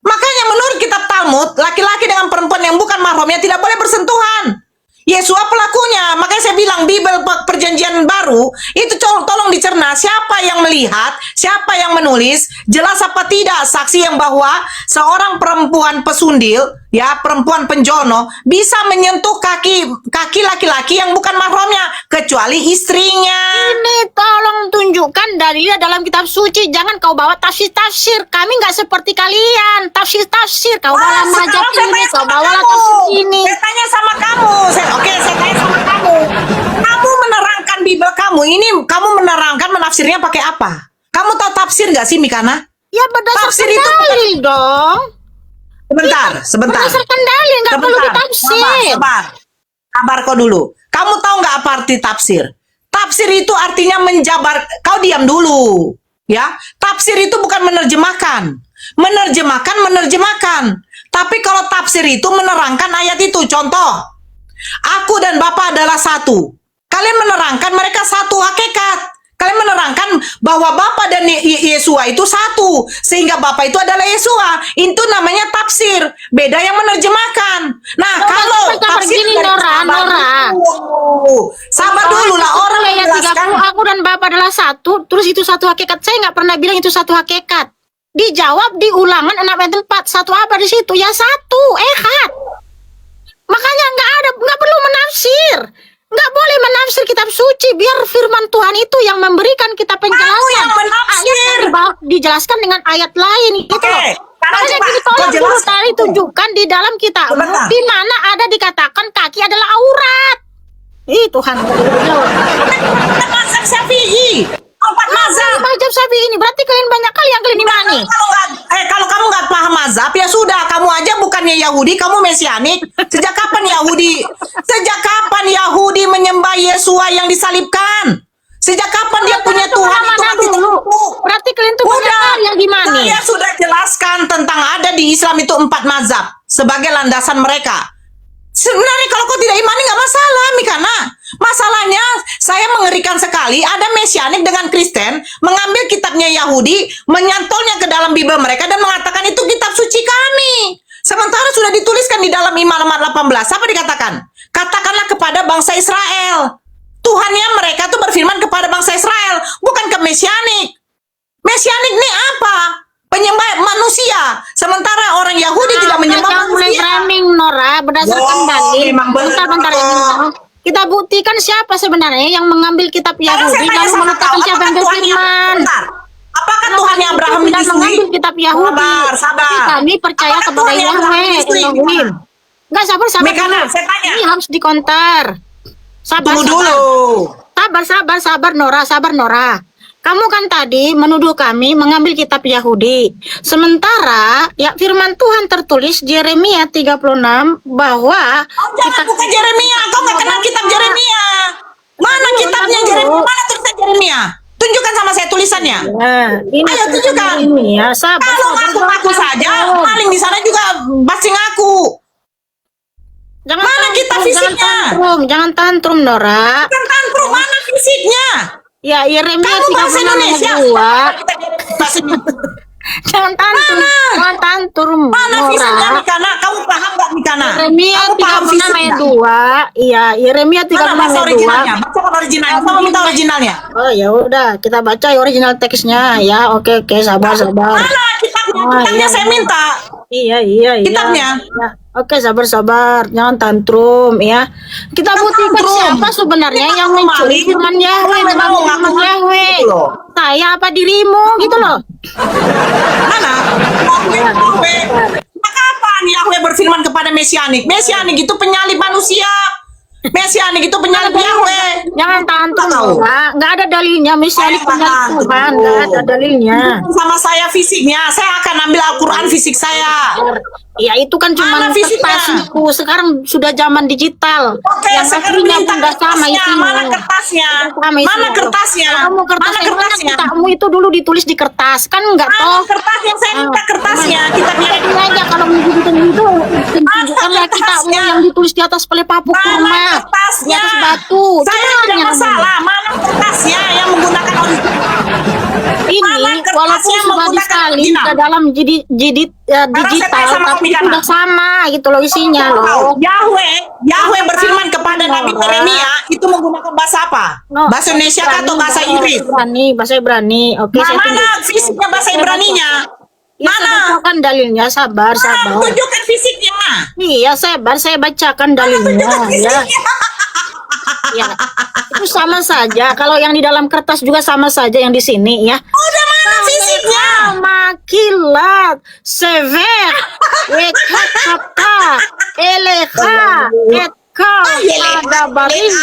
Makanya menurut kitab Talmud, laki-laki dengan perempuan yang bukan mahramnya tidak boleh bersentuhan. Yesua pelakunya. Makanya saya bilang Bible Perjanjian Baru itu tolong dicerna, siapa yang melihat, siapa yang menulis, jelas apa tidak saksi yang bahwa seorang perempuan pesundil, ya, perempuan penjono bisa menyentuh kaki laki-laki yang bukan mahramnya kecuali istrinya. Ini tolong tunjukkan dalilnya dalam kitab suci. Jangan kau bawa tafsir-tafsir. Kami nggak seperti kalian. Tafsir-tafsir. Kau bawa mazhab ini, kau bawa tafsir ini. Saya tanya sama kamu. Saya tanya sama kamu. Kamu menerangkan Bible kamu. Ini kamu menerangkan, menafsirnya pakai apa? Kamu tahu tafsir nggak sih, Mikana? Ya berdasarkan Tafsir itu dalil dong. Sebentar. Berdasarkan dalil, nggak perlu ditafsir. Sabar kau dulu. Kamu tahu nggak apa arti tafsir? Tafsir itu artinya menjabar. Kau diam dulu, ya. Tafsir itu bukan menerjemahkan. Menerjemahkan. Tapi kalau tafsir itu menerangkan ayat itu. Contoh, aku dan Bapa adalah satu. Kalian menerangkan mereka satu hakikat. Kalian menerangkan bahwa Bapa dan Yesua itu satu, sehingga Bapa itu adalah Yesua. Itu namanya tafsir. Beda yang menerjemahkan. Nah, kalau tafsir begini, Nora. Sabar dulu lah, orang Ayat 30, aku dan Bapa adalah satu, terus itu satu hakikat. Saya nggak pernah bilang itu satu hakikat. Dijawab di Ulangan 6 ayat 4. Satu apa di situ? Ya satu, ehad. Makanya nggak perlu menafsir. Nggak boleh menafsir kitab suci, biar firman Tuhan itu yang memberikan kita penjelasan. Aku yang menafsir. Ayat dijelaskan dengan ayat lain gitu loh. Makanya gini, tolong dulu tadi tunjukkan di dalam kitab di mana ada dikatakan kaki adalah aurat. Ih Tuhan. Mazhab Syafi'i. Empat mazhab. Mazhab Syafi'i ini berarti kalian banyak kali yang kalian imani. Kalau kamu nggak paham mazhab, ya sudah, kamu aja bukannya Yahudi, kamu Mesianik. Sejak kapan Yahudi menyembah Yesua yang disalibkan? Sejak kapan dia punya Tuhan itu mati terkutuk? Berarti kalian tuh banyak kali yang imani. Saya sudah jelaskan tentang ada di Islam itu 4 mazhab sebagai landasan mereka. Sebenarnya kalau kau tidak imani nggak masalah, Mikana. Masalahnya saya mengerikan sekali ada Mesianik dengan Kristen mengambil kitabnya Yahudi, menyantolnya ke dalam Bible mereka dan mengatakan itu kitab suci kami. Sementara sudah dituliskan di dalam Imamat 18. Apa dikatakan? Katakanlah kepada bangsa Israel. Tuhannya mereka tuh berfirman kepada bangsa Israel, bukan ke Mesianik. Mesianik ini apa? Penyembah manusia. Sementara orang Yahudi tidak menyembah Jangan mulai manusia. framing, Nora, berdasarkan dalil. memang benar, Bentar ini, Nora. Kita buktikan siapa sebenarnya yang mengambil kitab Kalau saya Yahudi tanya lalu sama meletakkan kau, siapa yang apakah Tuhannya- berfirman. bentar. Apakah Tuhannya Abraham tidak menyusui? mengambil kitab Yahudi. Sabar. Tapi kami percaya Apakah kepada Tuhannya Abraham Yahweh menyusui? Elohim. Enggak, sabar Mekana, dulu. saya tanya. Ini harus dikonter. Sabar, Tunggu sabar. dulu. Sabar Nora. Kamu kan tadi menuduh kami mengambil kitab Yahudi. Sementara ya firman Tuhan tertulis Yeremia 36 bahwa Jangan buka Yeremia. Kau nggak kenal kitab Yeremia. Mana kitabnya Yeremia? Mana tulisan Yeremia? Tunjukkan sama saya tulisannya. Nah, ini Ayo tunjukkan. Yeremia, sabar. Kalau ngaku-ngaku saja, maling di sana juga pasti ngaku. Jangan Mana kitab fisiknya? Jangan tantrum, Nora. Bukan tantrum, mana fisiknya? Ya, Yeremia Kamu bahasa 36 Indonesia. ayat 2. Bahasa Indonesia. Jangan tantrum. Jangan tantrum. Mana fisiknya Nora. Mikana? Kamu paham nggak Mikana? Yeremia Kamu paham 36 fisiknya? ayat 2. Iya, Yeremia 36 Mana bahasa ayat 2. originalnya? Bacakan originalnya. Saya mau minta originalnya. Oh ya udah, kita baca original teksnya ya. Oke, sabar. Mana kitabnya? Oh, Kitabnya iya, saya iya. minta. Iya. Kitabnya? Ya. Oke, sabar. Jangan tantrum ya. Kita buktikan tantrum. siapa sebenarnya Kita yang mencuri kembali. firman Yahweh, Kita mau firman ngaku-ngaku Yahweh. gitu loh. Saya apa dirimu gitu loh. Mana? Yahweh. Nah, kapan Yahweh berfirman kepada Mesianik? Mesianik itu penyalib manusia. Mesianik itu penyalib Yahweh. Jangan tantrum, Tahu. Nora. Nggak ada dalilnya Mesianik Saya penyalib tantrum. Tuhan, nggak ada dalilnya. Sama saya fisiknya, saya akan ambil Al-Quran fisik saya. Ya itu kan cuma Mana fisiknya? kertas itu. Sekarang sudah zaman digital. Oke, yang sekarang aslinya minta pun udah sama kertasnya. isinya. Mana kertasnya? Sama isinya. Mana kertasnya? Kalau kamu kertas Mana yang mana kertasnya? kitabmu itu dulu ditulis di kertas kan enggak Mana toh? kertas yang saya minta kertasnya? Kitabnya Ini aja kalau menunjukkan itu tunjukkanlah kitabmu kertasnya? yang ditulis di atas pelepah kurma, Mana di kertasnya? atas batu. Saya Cuman tidak yang masalah. Mana kertasnya yang menggunakan original? ini Mana kertasnya walaupun sudah menggunakan disalin original? ke dalam saya digital tanya sama tapi kamu, Mikana. sudah sama gitu loh isinya loh. Yahweh berfirman kepada Nabi Yeremia itu menggunakan bahasa apa? No, Bahasa Indonesia atau bahasa Inggris? Bahasa Ibrani. Oke, Nah, saya mana tunjuk. fisiknya bahasa Ibraninya? Ya, saya Mana? bacakan dalilnya, sabar. Tunjukkan fisiknya. Iya, sabar, saya bacakan dalilnya ya. Ya, itu sama saja. Kalau yang di dalam kertas juga sama saja yang di sini ya. Udah mana fisiknya? Makilat, sever, wekakata, eleha, etka, adabarin,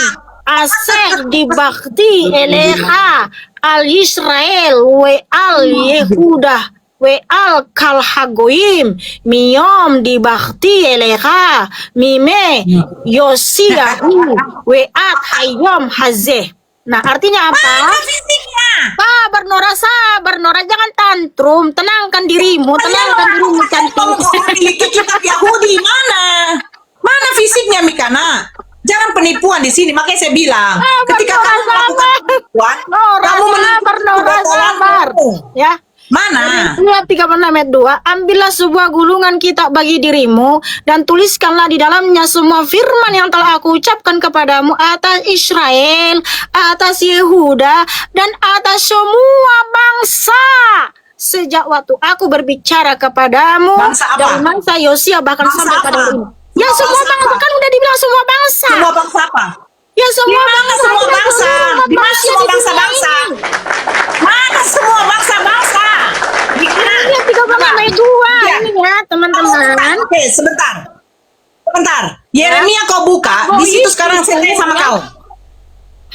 aser dibakti, eleha, al Israel, we al Yehuda, we al kalhagoim, miyom dibakti eleha, mime yosiahu, we at hayom hazeh. Nah, artinya apa? Mana fisiknya? Sabar Nora, jangan tantrum, tenangkan dirimu, cantik. Kamu memiliki kitab Yahudi mana? Mana fisiknya Mikana? Jangan penipuan di sini, makanya saya bilang, ketika kamu melakukan penipuan, kamu menipu sabar. Ya. Mana? Ayat 36 ayat 2, ambillah sebuah gulungan kitab bagi dirimu dan tuliskanlah di dalamnya semua firman yang telah aku ucapkan kepadamu atas Israel, atas Yehuda, dan atas semua bangsa. Sejak waktu aku berbicara kepadamu Bangsa apa? dari masa Yosia bahkan Bangsa sampai pada apa? hari ini. Ya Bangsa semua bangsa apa? kan udah dibilang semua bangsa. Semua bangsa apa? Ya semua Di mana bangsa. semua Tidak bangsa? seluruh umat Di mana manusia semua di dunia bangsa-bangsa? ini. Mana semua bangsa-bangsa? Mikana. Ini 36 ayat 2 Ya. ini ya teman-teman. Oke, sebentar. Yeremia kau buka, di situ sekarang saya tanya sama kau. Tanya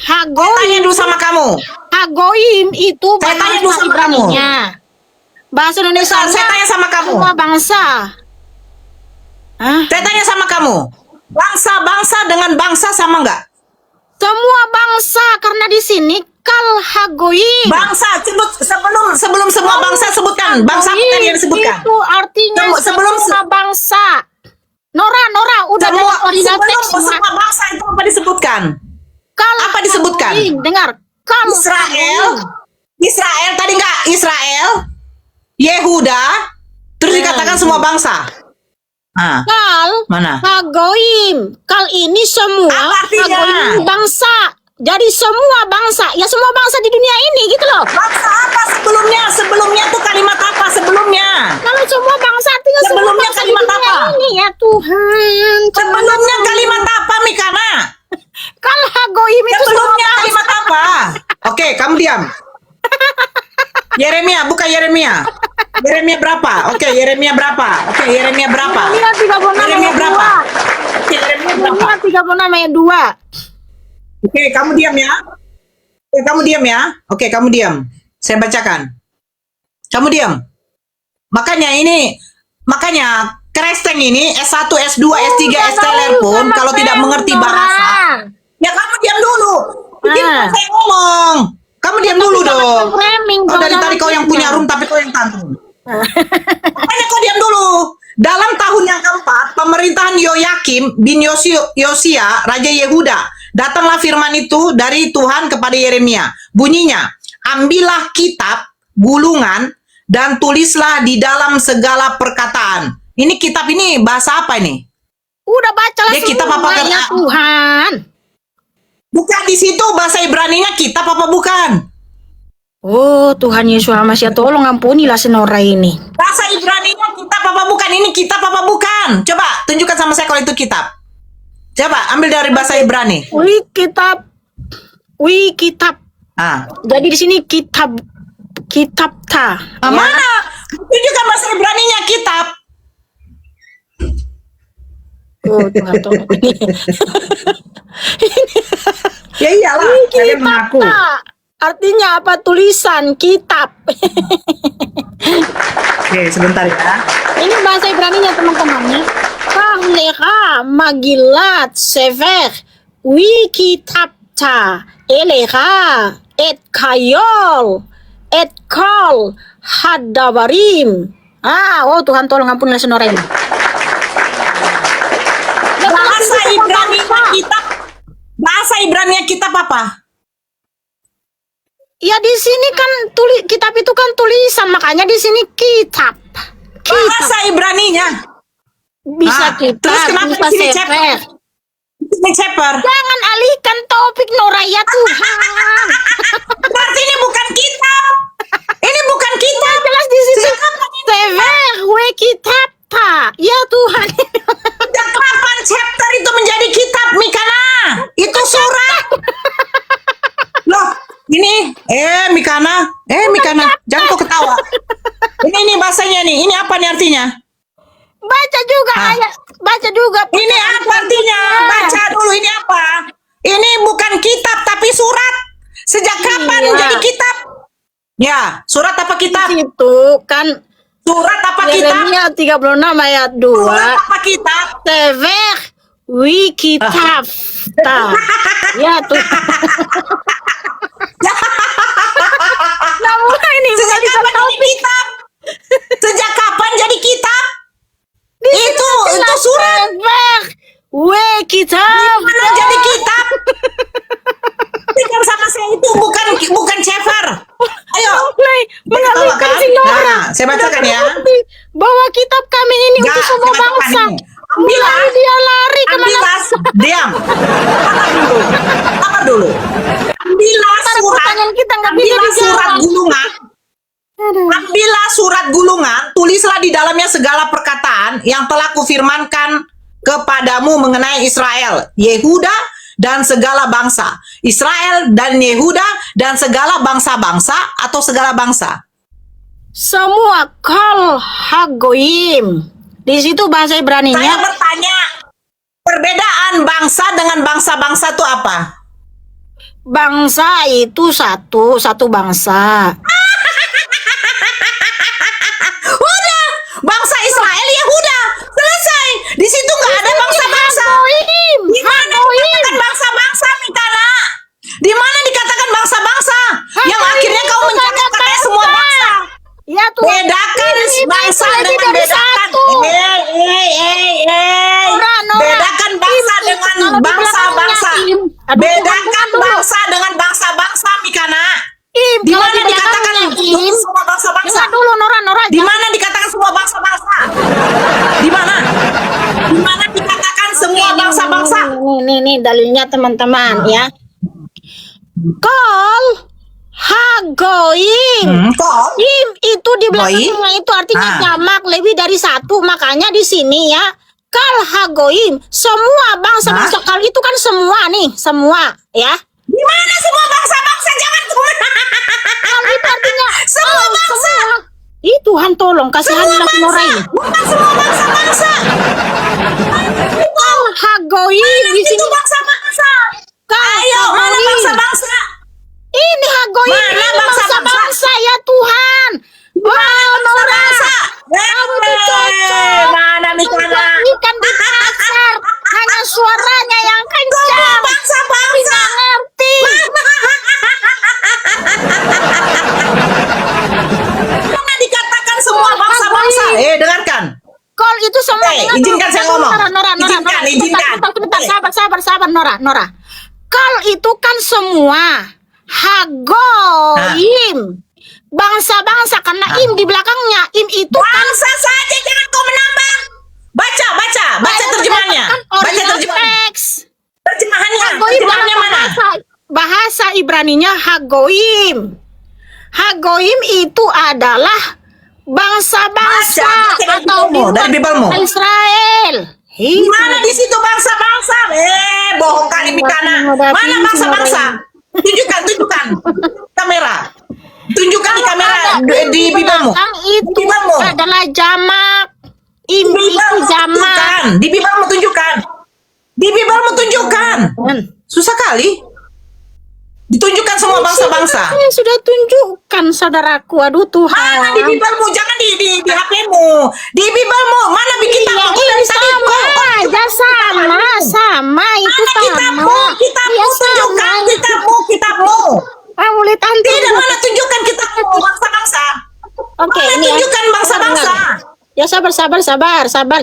Hagoim, dulu sama kamu. Hagoim itu Saya tanya dulu bahasa sama Ibraninya. Bahasa Indonesia Saya tanya sama kamu. semua bangsa. Hah? Saya tanya sama kamu. Bangsa-bangsa dengan bangsa sama nggak? Semua bangsa karena di sini kal hagoim. Bangsa sebelum semua bangsa sebutkan. Bangsa apa tadi yang disebutkan? Itu artinya Sebelum- semua bangsa. Nora, udah Semua dari original teks semua bangsa itu apa disebutkan? Kal apa disebutkan? hagoim. Dengar, kal Israel tadi nggak? Israel, Yehuda, terus dikatakan semua bangsa. Ah, Kal mana? hagoim. Kal ini semua Apa artinya? hagoim bangsa. Jadi semua bangsa, ya semua bangsa di dunia ini gitu loh. Bangsa apa sebelumnya? Sebelumnya tuh kalimat apa sebelumnya? Kalau semua bangsa artinya semua Sebelumnya bangsa di kalimat dunia apa? ini ya Tuhan. Sebelumnya kalimat apa, Mikana? Kal hagoim itu semua Sebelumnya bangsa. kalimat apa? Oke, kamu diam. Yeremia, buka Yeremia. Yeremia berapa? Oke, Yeremia berapa? Oke, Yeremia berapa? Yeremia 36 Yeremia ayat berapa? 2. Oke, Yeremia berapa? Yeremia 36 ayat 2. Oke, kamu diam ya. Oke, kamu diam ya. Oke, kamu diam. Saya bacakan. Kamu diam. Makanya Kristeng ini S1, S2, S3, S-teler pun kalau tidak mengerti bahasa, ya kamu diam dulu. Begini Ah. saya ngomong. Kamu diam dulu dong. Framing, Oh, dari jangan tadi kau yang fitnah. punya room tapi kau yang tantrum. Makanya kau diam dulu. Dalam tahun yang keempat, pemerintahan Yoyakim bin Yosia, Raja Yehuda, datanglah firman itu dari Tuhan kepada Yeremia. Bunyinya, ambillah kitab, gulungan, dan tulislah di dalam segala perkataan. Ini kitab ini bahasa apa ini? Udah bacalah Dia kitab semua apa kata? ya Tuhan. Bukan di situ bahasa Ibraninya kitab apa bukan? Oh Tuhan Yesus Almasih, tolong ampunilah Senora ini. Bahasa Ibraninya kitab apa bukan? Ini kitab apa bukan? Coba tunjukkan sama saya kalau itu kitab. Coba ambil dari bahasa Ibrani. Wih kitab. Ah. Jadi di sini kitab ta. Ah, mana? Tunjukkan bahasa Ibraninya kitab. Oh Tuhan tolong. Ya iyalah, saya Kitab mengaku. ta. Artinya apa? Tulisan kitab. Oke, sebentar ya. Ini bahasa Ibraninya teman-teman ya. Kahleha magilat sefer kitab ta eleha et kayol et kol hadabarim. Oh Tuhan tolong ampunilah Senora ini. Bahasa Ibraninya kitab. Bahasa Ibraninya kitab apa? Ya di sini kan kitab itu kan tulisan, makanya di sini kitab. Bahasa Ibraninya. Bisa kitab, terus kenapa bisa di sini sefer. ceper? Ini ceper. Jangan alihkan topik Nora ya Tuhan. Berarti ini bukan kitab. Ini bukan kitab. Jelas di situ. Sejak kapan ini? Sefer kitab ta. Ya Tuhan. Sejak kapan chapter itu menjadi kitab, Mikana? Itu surat. Loh, ini Mikana, jangan kau ketawa. Ini bahasanya nih. Ini apa nih artinya? Baca juga ayat. Baca juga. Ini apa artinya? Baca dulu ini apa? Ini bukan kitab tapi surat. Sejak kapan Iya. menjadi kitab? Ya, surat apa kitab? Itu kan Surat apa kitab? Yeremia 36 ayat 2. Surat apa kitab? Sefer kitab ta. Ya Tuhan. Nah, mulai nih Sejak menjadi kapan jadi topik. kitab? Sejak kapan jadi kitab? Itu surat. Sefer kitab. Mana jadi kitab? Pikir sama saya itu bukan cefer. Ayo. Mulai mengalihkan kan? si Nora. Nah, saya bacakan ya. Bahwa kitab kami ini Nggak, untuk semua saya bacakan bangsa. ini. Ambillah. Mulai dia lari kemana? Ambillah, diam. Apa dulu? Ambillah surat. Pertanyaan kita nggak bisa Ambillah surat dijawab. gulungan. Aduh. Ambillah surat gulungan, tulislah di dalamnya segala perkataan yang telah kufirmankan kepadamu mengenai Israel, Yehuda, dan segala bangsa. Israel dan Yehuda dan segala bangsa-bangsa atau segala bangsa. Semua kal hagoim. Di situ bahasa Saya Ibraninya bertanya, perbedaan bangsa dengan bangsa-bangsa itu apa? bangsa itu satu bangsa. Udah, bangsa Israel Yehuda. Selesai. Di situ nggak ada bangsa-bangsa. Di mana dikatakan bangsa-bangsa, Mikana? Di mana dikatakan bangsa-bangsa? Yang akhirnya kau mencatat katanya semua bangsa. Ya Tuhan. Bedakan Ini bangsa itu lebih dengan dari bedakan. satu. Nora. Bedakan bangsa dengan kalau di bangsa-bangsa. belakangnya, Im. Aduh, Bedakan Tuhan, dulu. bangsa dengan bangsa-bangsa, Mikana. Im, Di kalau mana di dikatakan belakangnya, Im. semua bangsa-bangsa? Dengar dulu Nora. Di mana dikatakan semua bangsa-bangsa? Di mana? Di mana dikatakan semua bangsa-bangsa? Nih dalilnya teman-teman ya. Kol hagoim. Kok? Im itu di Goim? belakangnya itu artinya jamak lebih dari satu. Makanya di sini ya. Kal hagoim. Semua bangsa-bangsa kal itu kan semua nih. Semua ya. Di mana semua bangsa-bangsa? Jangan Kal itu artinya semua bangsa. Ih Tuhan tolong kasihanilah Semua Nora bangsa. ini. Bukan semua bangsa-bangsa. Kal hagoim di sini. Itu bangsa-bangsa. Kal Ayo, mana hagoim. bangsa-bangsa? Ini hagoim Mana ini bangsa-bangsa? bangsa-bangsa ya Tuhan. Wow Nora. Bangsa. Kamu tuh cocok. Mana Mikana? Ikan di pasar. Hanya suaranya yang kencang. Bangsa-bangsa. Nggak ngerti. Mana dikatakan semua bangsa-bangsa? Dengarkan. Kol itu semua. Izinkan saya ngomong. Nora. Izinkan. Sebentar, sabar Nora. Kol itu kan semua. Hagoim. bangsa-bangsa karena im di belakangnya. Im itu kan Bangsa saja, jangan kau menambah. Baca terjemahannya. kan Baca original terjemahannya. teks. Terjemahannya Hagoim dalam mana? bahasa Ibraninya Hagoim. Hagoim itu adalah bangsa-bangsa Baca dari atau Biblemu, dari Biblemu. Israel. Di mana di situ bangsa-bangsa? Bohong kali Mikana. Mana bangsa-bangsa? Tunjukkan kamera. Tunjukkan di kamera di Biblemu. Belakang itu Biblemu. adalah jamak. Im itu Biblemu jamak. tunjukkan. Di Biblemu tunjukkan. Di Biblemu tunjukkan. Susah kali. Ditunjukkan semua bangsa-bangsa. Saya sudah tunjukkan saudaraku. Aduh Tuhan. Mana di Biblemu? Jangan di HP-mu. Di Biblemu. Mana bikin Ya, kitabmu ini dari tadi? sama aja, sama itu Mana kitabmu? sama. Kitabmu Ya, tunjukkan sama. kitabmu. Boleh tante. Tidak, mana tunjukkan kitabmu bangsa-bangsa. Oke, Mana ini ya. tunjukkan bangsa-bangsa. Ya sabar,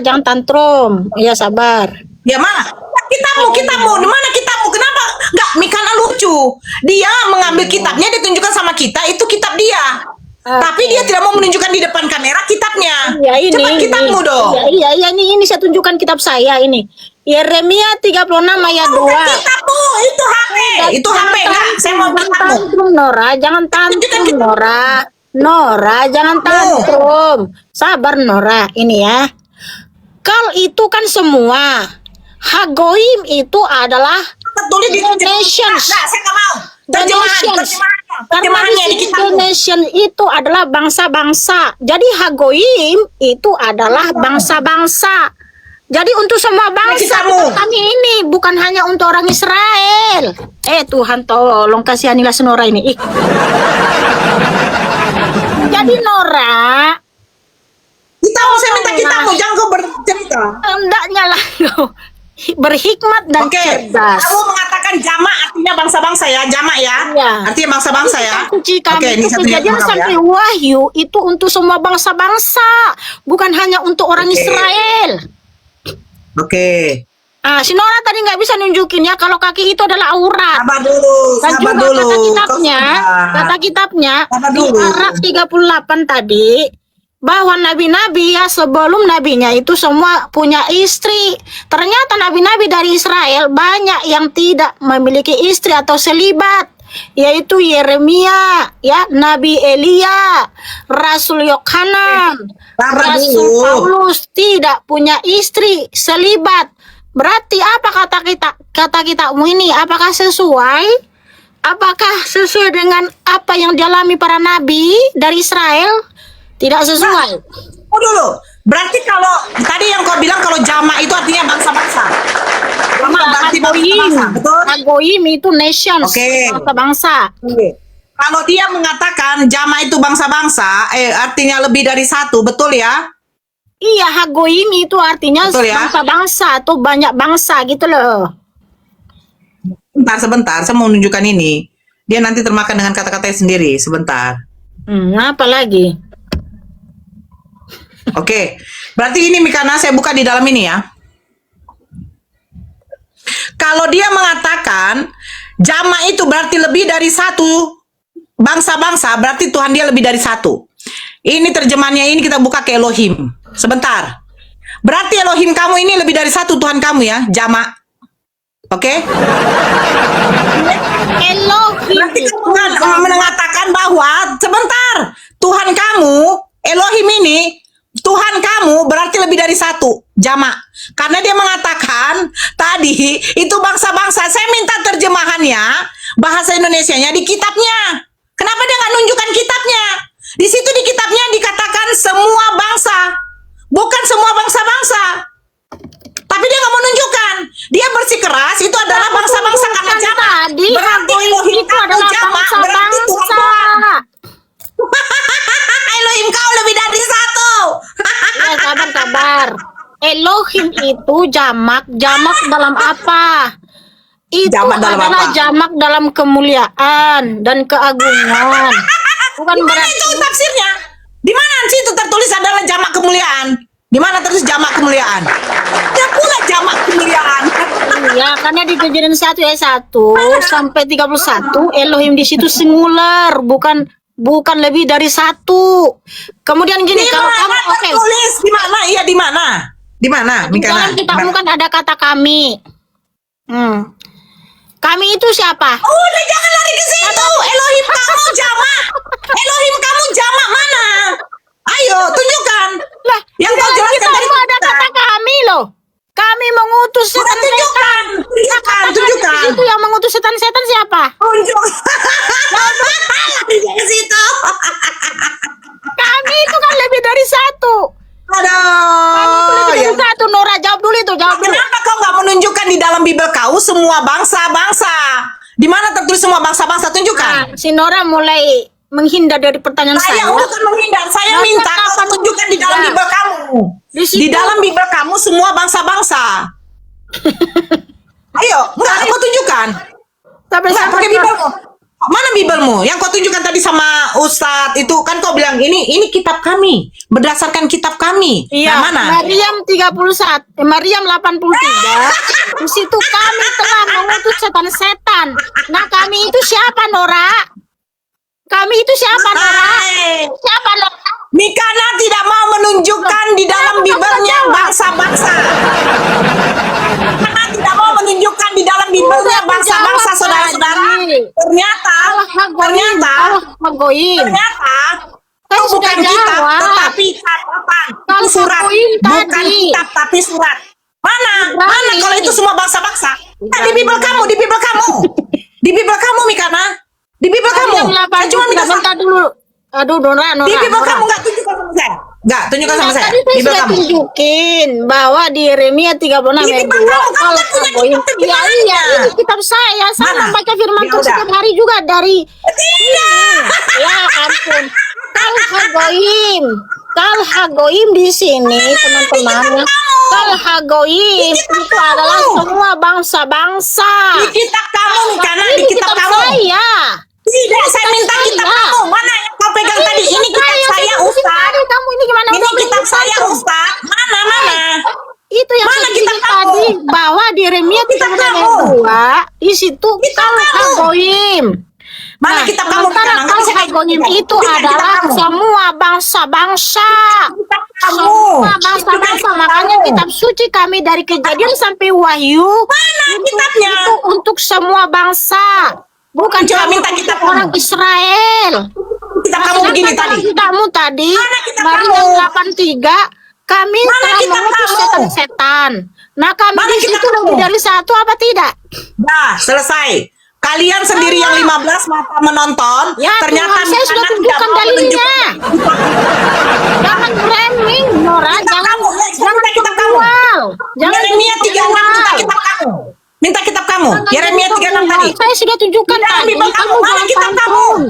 jangan tantrum. Ya sabar. Ya mana? Kitabmu. Di mana kitabmu? Kenapa? Enggak, Mikana lucu. Dia mengambil kitabnya, ditunjukkan sama kita, itu kitab dia. Tapi dia tidak mau menunjukkan di depan kamera kitabnya. Ya ini. Cepat kitabmu dong. Iya, ini saya tunjukkan kitab saya ini. Yeremia 36 ayat 2. Bukan kitabmu, itu HP. Itu HP enggak? Saya mau kitabmu. Tantrum Nora, jangan tantrum Nora. Nora, jangan tantrum. Sabar Nora, ini ya. Kal itu kan semua. Hagoim itu adalah Tulis di nations. Nah, saya nggak mau. Terjemahannya di Karena kitabmu. nation itu adalah bangsa-bangsa. Jadi Hagoim itu adalah bangsa-bangsa. Jadi untuk semua bangsa kitabmu. kami ini bukan hanya untuk orang Israel. Tuhan tolong kasihanilah Nora ini. Jadi Nora, Kitabmu, saya minta kitabmu, jangan kau bercerita. hendaknya lah kau berhikmat dan Oke, cerdas. kamu mengatakan jama artinya bangsa-bangsa ya, jama ya? Iya. Artinya bangsa-bangsa ya? Suci kami Oke, ini itu satu kejadian maaf sampai ya. wahyu itu untuk semua bangsa-bangsa, bukan hanya untuk orang Oke. Israel. Oke, Si Nora tadi nggak bisa nunjukin ya kalau kaki itu adalah aurat. sabar dulu, Dan sabar juga dulu. kata kitabnya Sabar di dulu. Arab 38 tadi bahwa nabi-nabi ya sebelum nabinya itu semua punya istri. Ternyata nabi-nabi dari Israel banyak yang tidak memiliki istri atau selibat, yaitu Yeremia, ya, Nabi Elia, Rasul Yohanan, Sabar Rasul dulu. Paulus tidak punya istri selibat. Berarti apa kata kitamu ini? Apakah sesuai? Apakah sesuai dengan apa yang dialami para nabi dari Israel? Tidak sesuai. Oh dulu, berarti kalau tadi yang kau bilang kalau jama itu artinya bangsa-bangsa. Jama berarti bangsa-bangsa, betul? Hagoim itu nations, Oke. bangsa-bangsa. Kalau dia mengatakan jama itu bangsa-bangsa, artinya lebih dari satu, betul ya? Iya, Hagoim itu artinya Betul ya? bangsa-bangsa atau banyak bangsa gitu loh. Sebentar, saya mau menunjukkan ini. Dia nanti termakan dengan kata-katanya sendiri, sebentar. Apa lagi? Oke, berarti ini Mikana saya buka di dalam ini ya. Kalau dia mengatakan jama itu berarti lebih dari satu bangsa-bangsa, berarti Tuhan dia lebih dari satu. Ini terjemahannya ini kita buka ke Elohim. Sebentar. Berarti Elohim kamu ini lebih dari satu Tuhan kamu ya, jama. Oke? Elohim Berarti itu Tuhan mengatakan bahwa sebentar, Tuhan kamu, Elohim ini, Tuhan kamu berarti lebih dari satu, jama. Karena dia mengatakan tadi itu bangsa-bangsa. Saya minta terjemahannya, bahasa Indonesianya di kitabnya. Kenapa dia nggak nunjukkan kitabnya? Di situ di kitabnya dikatakan semua bangsa, bukan semua bangsa-bangsa. Tapi dia nggak mau nunjukkan. Dia bersikeras itu adalah bangsa-bangsa karena jama. tadi Berarti Hagoim Elohim itu kamu adalah jama, berarti Tuhan bangsa-bangsa. Tuhan. Elohim kau lebih dari satu. Ya, sabar. Elohim itu jamak dalam apa? Itu Jamak dalam adalah apa? jamak dalam kemuliaan dan keagungan. Bukan Di mana berarti itu tafsirnya? Di mana sih itu tertulis adalah jamak kemuliaan? Di mana tertulis jamak kemuliaan? Ya pula jamak kemuliaan. ya, karena di Kejadian 1 ayat 1 sampai 31 Elohim di situ singular, bukan bukan lebih dari satu. Kemudian gini, Di kalau kamu mana oke, tertulis? Di mana? Iya, di mana? Di mana, di dalam Mikana? kitabmu kan ada kata kami. Kami itu siapa? Udah, jangan lari ke situ. Elohim kamu jamak. Elohim kamu jamak mana? Ayo, tunjukkan. Lah, Yang di kau dalam jelaskan tadi kitabmu ada kita. kata kami loh. Kami mengutus Udah, setan-setan. tunjukkan. Tunjukkan, tunjukkan. Itu yang mengutus setan-setan siapa? Tunjuk. Lari ke situ. Kami itu kan lebih dari satu. Aduh. Lebih Ya. dari satu. Nora, jawab dulu itu, jawab dulu. Kenapa kau nggak menunjukkan di dalam Bible kau semua bangsa-bangsa? Di mana tertulis semua bangsa-bangsa? Tunjukkan. Nah, si Nora mulai menghindar dari pertanyaan Saya saya. bukan menghindar. Saya Masa minta kau kapan tunjukkan di dalam tidak? Bible kamu. Di situ. Di dalam Bible kamu semua bangsa-bangsa. Ayo, enggak, kau tunjukkan. Sampai Enggak, sampai pakai Biblemu. Mana Biblemu? Yang kau tunjukkan tadi sama Ustadz itu kan kau bilang ini kitab kami, berdasarkan kitab kami. Iya, Nah, mana? Maryam 31, Maryam 83. Di situ kami telah mengutus setan-setan. Nah, kami itu siapa, Nora? Kami itu siapa, Nora? Hai. Siapa, Nora? Mikana tidak mau menunjukkan di dalam Biblenya bangsa-bangsa. Mikana tidak mau menunjukkan di dalam Biblenya bangsa-bangsa, saudara-saudara. Ternyata, Hagoim. itu sudah bukan kitab, jawab. tetapi catatan. Itu Kalau surat, Hagoim bukan tadi. kitab tapi surat. Mana? Berani. Mana kalau itu semua bangsa-bangsa? Nah, di Bible kamu, di Bible kamu, di Bible kamu, Mikana, di Bible kamu. Saya cuma minta bentar dulu. Aduh, Nora. di Bible kamu nggak tunjukkan sama saya. Nggak tunjukkan sama saya. Tadi saya Bible sudah kamu. tunjukin bahwa di Yeremia 36 Di ayat Bible 2 kamu, kamu kalau kan punya Hagoim. kitab Iya, Biblenya. ini kitab saya. Saya Mana? membaca firman Ya Tuhan udah. setiap hari juga dari Tidak. ya ampun. Kalau Hagoim di sini, teman-teman, kalau Hagoim itu adalah semua bangsa-bangsa. Di kitab kamu, Mikana, Ini di kitab kamu. saya. Tidak, saya minta kitab saya. kamu. Mana yang kau pegang tadi? Ini kitab saya, Ustaz. Kamu ini gimana? Ini udah kitab beli saya, satu? Ustaz. Mana? Itu yang Mana saya kitab bilang kamu? tadi bahwa di Yeremia Kitab 36 ayat kamu. 2 di situ Kitab kalau kamu. Hagoim. Mana kitab kamu, sementara Mikana? Nggak kalau bisa kayak Hagoim gitu. itu Kitab adalah kamu. semua bangsa-bangsa. Kitab kamu. Semua bangsa-bangsa. Kitab Makanya kamu. kitab suci kami dari Kejadian sampai Wahyu Mana kitabnya? itu untuk semua bangsa. Bukan Coba cuma minta untuk kitab orang kamu. Israel. Kitab kamu begini Sedangkan tadi. dalam kitabmu tadi, Mana kitab Maryam kamu? 83, kami Mana telah kitab mengutus kamu? setan-setan. Nah, kami Mana di kitab situ lebih kamu? dari satu apa tidak? Dah, selesai. Kalian sendiri yang 15 mata menonton, Ya, ternyata Tuhan, saya sudah Mikana tidak tunjukkan mau dalilnya. menunjukkan. Jangan framing, Nora. Kitab Jangan, kamu, ya, jangan minta kitab kamu. pembual. Jangan Yeremia 36 minta kitab kamu. Minta kitab kamu. Yeremia 36 tadi. Saya sudah tunjukkan Di dalam tadi. Bible kamu, mana jangan kitab kamu? pantun.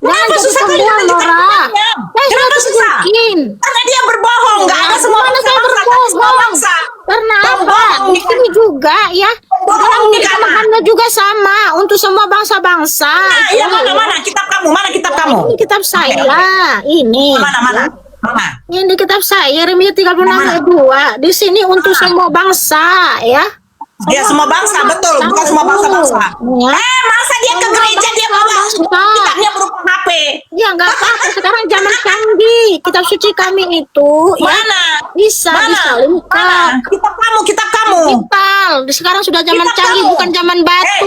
Jangan Kenapa jadi susah kali pembual, menunjukkan Nora. kitabnya? Saya sudah Kenapa susah? tunjukin. Karena dia berbohong, nggak ada semua Mana saya bangsa, tapi semua berbohong? bangsa. Karena apa? Pembohong, Di sini juga ya. Pembohong, Mikana. Anda juga sama untuk semua bangsa-bangsa. Nah, iya mana kitab kamu? Mana kitab kamu? Ini kitab saya. Oke. Ini. Mana? Ini di kitab saya Yeremia 36 Mana? ayat 2. Di sini untuk semua bangsa ya. Ya semua bangsa, betul, bukan semua bangsa-bangsa. Ya. Masa dia ke gereja dia bawa kitabnya berupa HP? Ya nggak apa-apa. Sekarang zaman canggih. Kitab suci kami itu ya Mana? bisa disalurkan. Kitab kamu. Digital. Sekarang sudah zaman Kitab canggih, kamu. bukan zaman batu.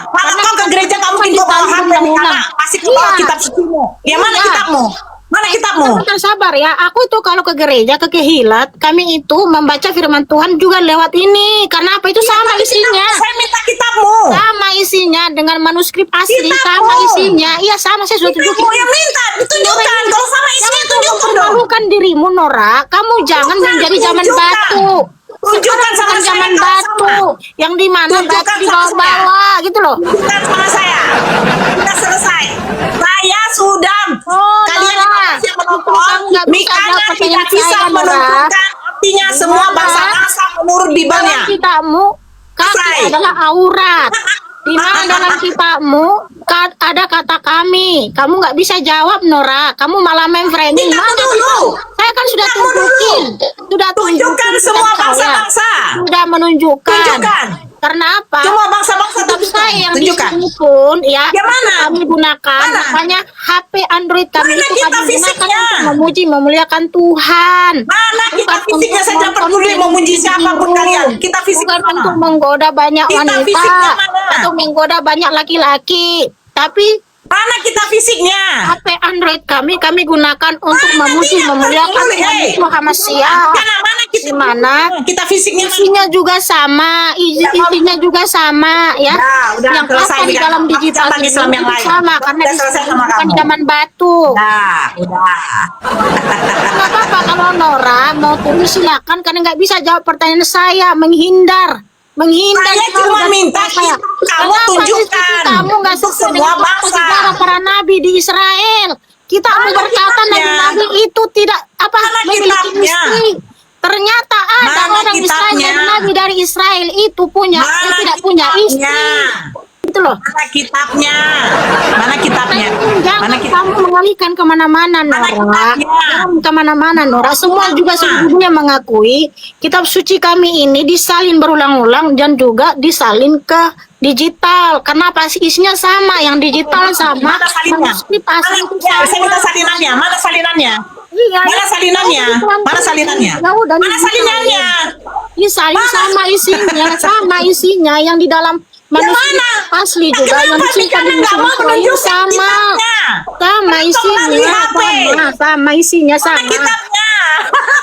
Kalau kau ke gereja kamu mungkin kau bawa HP Mikana, pasti kau bawa kitab sucimu. Ya mana Iya. kitabmu? Mana kitabmu? Bentar, sabar ya. Aku itu kalau ke gereja, ke Kehilat, kami itu membaca firman Tuhan juga lewat ini. Karena apa? Itu sama isinya. Saya minta kitabmu. Sama isinya dengan manuskrip asli. Kitabmu. Sama isinya. Iya sama, saya sudah tunjukin. Kitabmu yang minta, ditunjukkan. Kalau sama isinya tunjukkan dong. Permalukan dirimu, Nora. Kamu jangan menjadi zaman tunjukkan. batu. Tunjukkan sama Bukan saya zaman kalau batu. sama. Yang di mana Tunjukkan batu di sama saya. bawah-bawah gitu loh. Bukan sama saya. Sudah selesai. Saya sudah. Oh, Kalian Nora. yang menonton, Kamu nggak bisa Mikana jawab tidak pertanyaan bisa saya, Nora. menunjukkan artinya semua Nora. bangsa-bangsa menurut Biblenya. Dalam kitabmu kaki Selesai. adalah aurat. Di mana dalam kitabmu ada kata kami. Kamu nggak bisa jawab, Nora. Kamu malah main framing. Kitabmu Mana dulu. saya kan sudah Kitabmu tunjukin. dulu. Sudah Tunjukkan tunjukin semua kitab saya. bangsa-bangsa. Sudah menunjukkan. Tunjukkan. Karena apa? Semua bangsa-bangsa Kitab saya yang di tunjukkan. sini pun ya, Ya, mana? kami gunakan, Mana? makanya HP Android kami Mana itu kitab kami gunakan fisiknya? untuk memuji memuliakan Tuhan. Mana kita Bukan fisiknya? untuk Saya tidak peduli mengkonten memuji diri siapapun dulu. kalian. Kita fisiknya Bukan mana? untuk menggoda banyak Kita wanita fisiknya mana? atau menggoda banyak laki-laki, tapi Mana kita fisiknya? HP Android kami gunakan untuk Mana memuji dia? memuliakan Peduli, Tuhan hei. Muhammad Syah. Mana kita? Di mana? Kita fisiknya mana? Isinya juga sama, isinya juga sama ya. Udah Yang selesai apa di nih, dalam Kak. digital Zaman ini Islam yang lain. sama karena Udah di selesai sini sama bukan kamu. zaman batu. Udah. Nggak apa-apa kalau Nora mau tulis silakan karena nggak bisa jawab pertanyaan saya, menghindar. Saya cuma dari minta saya. kamu Kenapa tunjukkan institusi kamu nggak untuk sesuai semua dengan fakta bangsa. sejarah para nabi di Israel? Kita mau berkata kitabnya? nabi-nabi itu tidak Mana memiliki kitabnya? istri. Ternyata ada Mana orang Israel kitabnya? dan nabi dari Israel itu punya Mana tidak punya istri. kitabnya? Itu loh. Mana kitabnya? Mana kitabnya? Jangan Mana kitab? kamu mengalihkan kemana-mana, Mana Nora. kitabnya? Jangan kemana-mana, Nora. Semua juga sesungguhnya mengakui kitab suci kami ini disalin berulang-ulang dan juga disalin ke digital. Kenapa sih isinya sama? Yang digital sama, Mana salinnya? manuskrip asli itu Ya, saya minta sama. salinannya. Mana salinannya? Iya, Mana salinannya? Mana salinannya? Ya udah, Mana salinannya? Disalin sama isinya yang di dalam manuskrip mana? asli juga yang Kenapa disimpan di Mika nggak mau museum menunjukkan sama. kitabnya? Sama isinya, di HP. sama isinya Mana sama. kitabnya?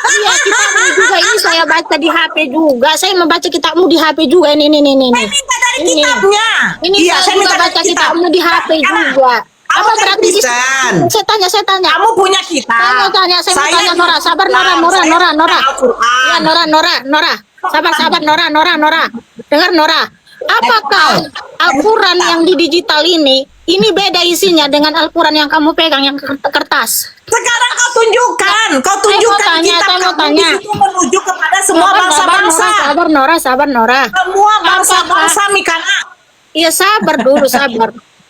Iya, kitabmu juga ini saya baca di HP juga. Saya membaca kitabmu di HP juga ini. Saya minta dari Ini. kitabnya. Ini Iya, saya juga minta baca dari kitab. kitabmu di HP Karena juga. kamu Apa kan berarti Kristen. saya tanya. Kamu punya kitab. Saya mau tanya Nora. Sabar Nora. Saya Nora. punya Al-Quran. Ya Nora. Sabar Nora. Dengar Nora. Apakah Al-Quran yang di digital ini beda isinya dengan Al-Quran yang kamu pegang yang kertas? Sekarang kau tunjukkan tanya, kitab saya mau kamu tanya. di situ menuju kepada semua Sabar, bangsa-bangsa. Sabar Nora. Semua bangsa-bangsa Mikana. Iya sabar dulu.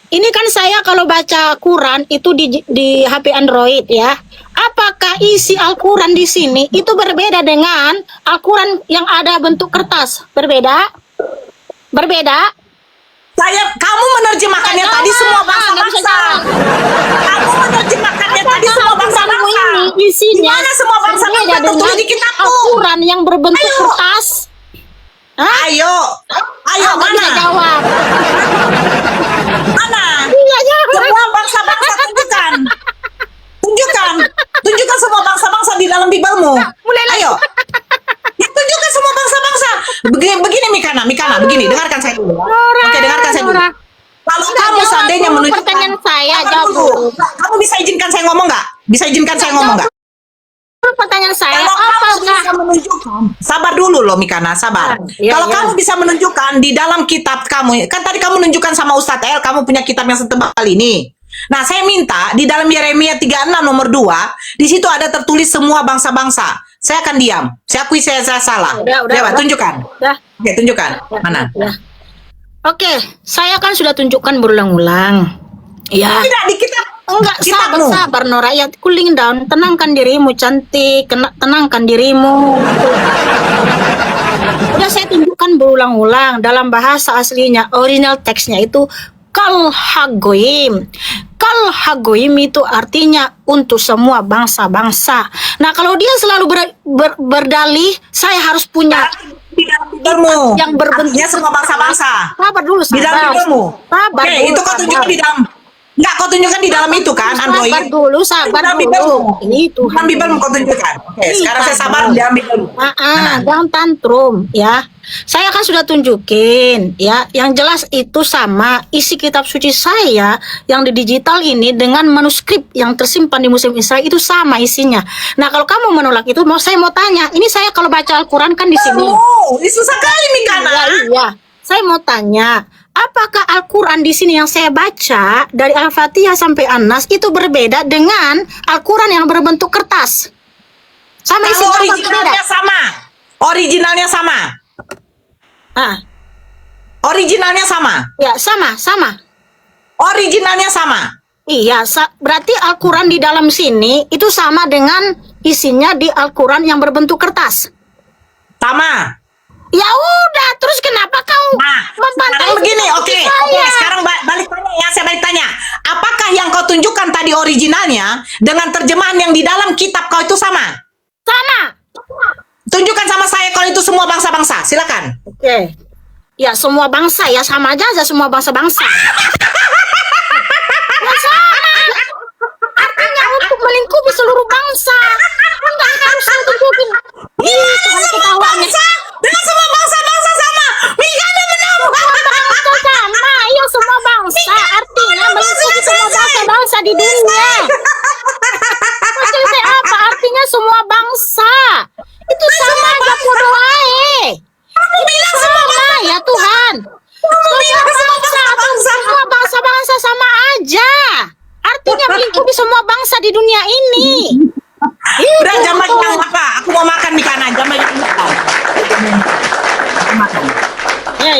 Ini kan saya kalau baca Quran itu di HP Android ya. Apakah isi Al-Quran di sini itu berbeda dengan Al-Quran yang ada bentuk kertas? Berbeda? Kamu menerjemahkannya Nggak tadi jawab, semua nggak bisa bangsa-bangsa. jawab. Kamu menerjemahkannya tadi Apakah semua Al-Quranmu bangsa-bangsa. ini isinya Di mana semua bangsa-bangsa berbeda tertulis dengan di kitabmu? Al-Quran yang berbentuk Ayo. kertas? Hah? Ayo, Nggak mana? bisa jawab. Mana? Iya jawab. Semua bangsa-bangsa tunjukkan semua bangsa-bangsa di dalam Bibelmu. Mulai lagi. Ayo. Ya, tunjukkan semua bangsa-bangsa. Begini Mikana, begini, dengarkan saya dulu. Oke, dengarkan saya dulu. Nora. Kalau Udah, kamu jawab seandainya dulu menunjukkan pertanyaan saya, Sabar jawab dulu. dulu. Kamu bisa izinkan saya ngomong nggak? Bisa izinkan saya ngomong nggak? Pertanyaan saya, Kalau kamu apakah bisa menunjukkan, sabar dulu loh Mikana, sabar. Iya, Kalau iya. kamu bisa menunjukkan di dalam kitab kamu, kan tadi kamu menunjukkan sama Ustadz El, kamu punya kitab yang setebal ini. Nah, saya minta di dalam Yeremia 36 nomor 2, di situ ada tertulis semua bangsa-bangsa. Saya akan diam. Saya akui saya salah. Udah. Tunjukkan. Udah. Oke, tunjukkan. Mana? Ya. Oke, saya kan sudah tunjukkan berulang-ulang. Ya. Tidak di kitab. Enggak, Kitabmu. sabar Nora. Ya, cooling down. Tenangkan dirimu, cantik. Tenangkan dirimu. Udah saya tunjukkan berulang-ulang dalam bahasa aslinya, original teksnya itu Kal Hagoyim. Kal Hagoyim itu artinya untuk semua bangsa-bangsa. Nah, kalau dia selalu berdalih, saya harus punya Di dalam Bibelmu. yang berbentuk Artinya semua bangsa-bangsa. sabar dulu, Di dalam Bibelmu. Sabar Oke, dulu, itu kau tunjukkan di dalam. Enggak, kau tunjukkan di dalam itu kan, Android. Sabar dulu, sabar Di dalam dulu. Bibelmu. Ini Tuhan. Dalam Bibelmu kau tunjukkan. Oke, sekarang saya sabar di dalam Bibelmu. Jangan tantrum ya. Saya kan sudah tunjukin ya. Yang jelas itu sama isi kitab suci saya yang di digital ini dengan manuskrip yang tersimpan di Museum Israel itu sama isinya. Nah, kalau kamu menolak itu, saya mau tanya. Ini saya kalau baca Al-Quran kan di sini. Oh, ini susah kali Mikana. Iya. Saya mau tanya, apakah Al-Quran di sini yang saya baca dari Al-Fatihah sampai An-Nas itu berbeda dengan Al-Quran yang berbentuk kertas? Sama Kalau isinya apa originalnya berbeda? sama. Originalnya sama. Ah, Originalnya sama. ya sama. Originalnya sama. Iya, berarti Al-Quran di dalam sini itu sama dengan isinya di Al-Quran yang berbentuk kertas. Sama. Ya udah, terus kenapa kau Nah, membantai sekarang begini, sikap oke, saya? sekarang balik tanya ya, saya balik tanya. Apakah yang kau tunjukkan tadi originalnya dengan terjemahan yang di dalam kitab kau itu sama? Sama. Tunjukkan sama saya kalau itu semua bangsa-bangsa, silakan. Oke. Ya semua bangsa ya sama aja semua bangsa-bangsa. Ya sama. Artinya untuk melingkupi seluruh bangsa. Enggak harus tunjukin. Ih, Tuhan ketawanya. Dengan semua bangsa-bangsa sama. Mikana benar. Bangsa sama, iya semua bangsa. Artinya melingkupi semua bangsa-bangsa di dunia. Maksudnya apa? Artinya semua bangsa. Itu sama aja podo ae. Itu sama ya Tuhan. Semua bangsa atau semua bangsa-bangsa sama aja. Artinya melingkupi semua bangsa di dunia ini. Udah jam yang apa? Aku mau makan di kanan jam yang makan. Ya.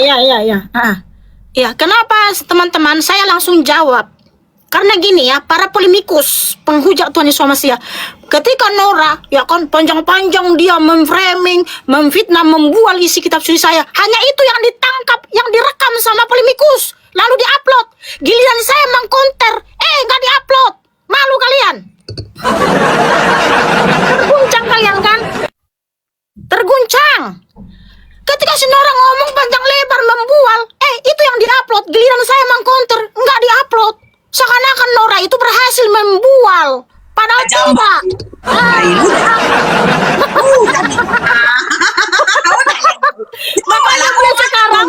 Ya, kenapa teman-teman saya langsung jawab? Karena gini ya, para polemikus, penghujat Tuhan Yesus Masiah, ketika Nora, ya kan panjang-panjang dia memframing, memfitnah, membual isi kitab suci saya, hanya itu yang ditangkap, yang direkam sama polemikus, lalu diupload. Giliran saya mengkonter, nggak diupload, malu kalian. Terguncang kalian kan? Terguncang. Ketika si Nora ngomong panjang lebar membual, itu yang diupload, giliran saya mengkonter, nggak diupload. Seakan-akan Nora itu berhasil membual, padahal tidak. Makanya mulai sekarang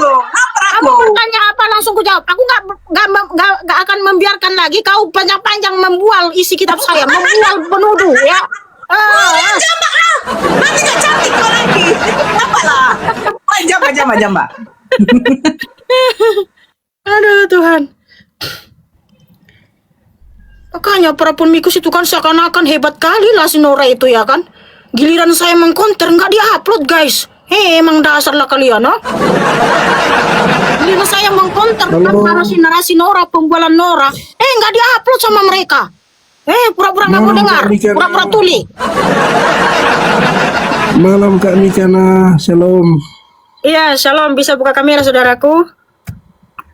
kamu bertanya apa langsung ku jawab. Aku nggak akan membiarkan lagi kau panjang-panjang membual isi kitab saya, membual penuduh ya. Nanti gak cantik kau lagi. Apalah. Jamba. Aduh Tuhan. Makanya para polemikus itu kan seakan-akan hebat kali lah si Nora itu ya kan. Giliran saya mengkonter nggak diupload guys. Emang dasar lah kalian, no? Giliran saya mengkonter kan narasi Nora, pembualan Nora, nggak diupload sama mereka. Pura-pura nggak mau dengar, pura-pura tuli. Malam Kak Mikana, shalom. Iya, shalom. Bisa buka kamera saudaraku?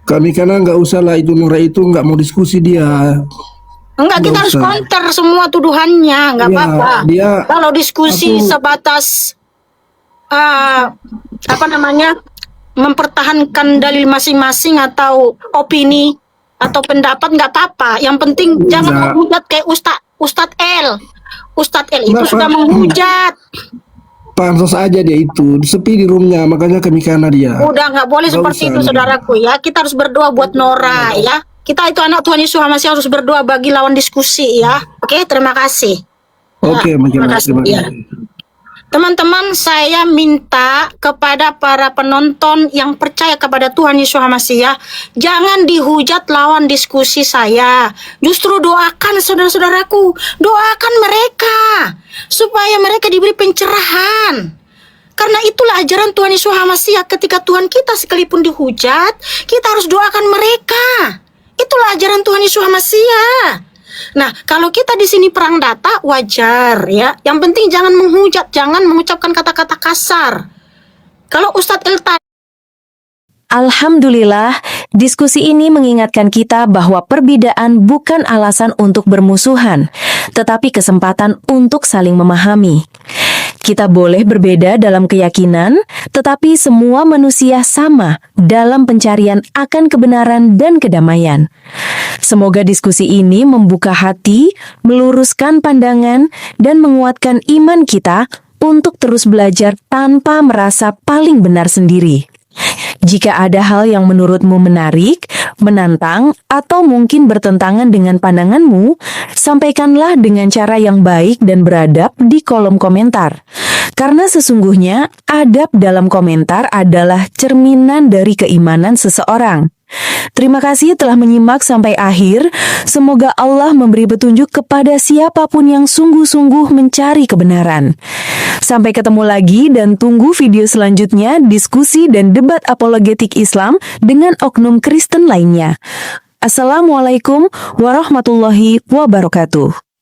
Kak Mikana nggak usah lah, itu Nora itu nggak mau diskusi dia. Enggak, kita harus counter semua tuduhannya, nggak Ya, apa-apa. dia- Kalau diskusi sebatas mempertahankan dalil masing-masing atau opini atau pendapat nggak apa-apa. Yang penting jangan menghujat kayak Ustadz L. Ustadz L itu Kenapa? sudah menghujat. Pansos aja dia itu, sepi di roomnya, makanya Kak Mikana dia. Udah nggak boleh Nggak seperti usah, itu nih. saudaraku ya. Kita harus berdoa buat Nora ya. Kita itu anak Tuhan Yesus masih harus berdoa bagi lawan diskusi ya. Oke, terima kasih. Oke, Ya, Mikana, terima kasih. terima Ya. kasih. Teman-teman, saya minta kepada para penonton yang percaya kepada Tuhan Yesus Masiah, jangan dihujat lawan diskusi saya. Justru doakan saudara-saudaraku, doakan mereka supaya mereka diberi pencerahan. Karena itulah ajaran Tuhan Yesus Masiah, ketika Tuhan kita sekalipun dihujat, kita harus doakan mereka. Itulah ajaran Tuhan Yesus Masiah. Nah, kalau kita di sini perang data wajar ya. Yang penting jangan menghujat, jangan mengucapkan kata-kata kasar. Kalau Ustadz Elta Alhamdulillah, diskusi ini mengingatkan kita bahwa perbedaan bukan alasan untuk bermusuhan, tetapi kesempatan untuk saling memahami. Kita boleh berbeda dalam keyakinan, tetapi semua manusia sama dalam pencarian akan kebenaran dan kedamaian. Semoga diskusi ini membuka hati, meluruskan pandangan, dan menguatkan iman kita untuk terus belajar tanpa merasa paling benar sendiri. Jika ada hal yang menurutmu menarik, menantang, atau mungkin bertentangan dengan pandanganmu, sampaikanlah dengan cara yang baik dan beradab di kolom komentar. Karena sesungguhnya, adab dalam komentar adalah cerminan dari keimanan seseorang. Terima kasih telah menyimak sampai akhir. Semoga Allah memberi petunjuk kepada siapapun yang sungguh-sungguh mencari kebenaran. Sampai ketemu lagi dan tunggu video selanjutnya diskusi dan debat apologetik Islam dengan oknum Kristen lainnya. Assalamualaikum warahmatullahi wabarakatuh.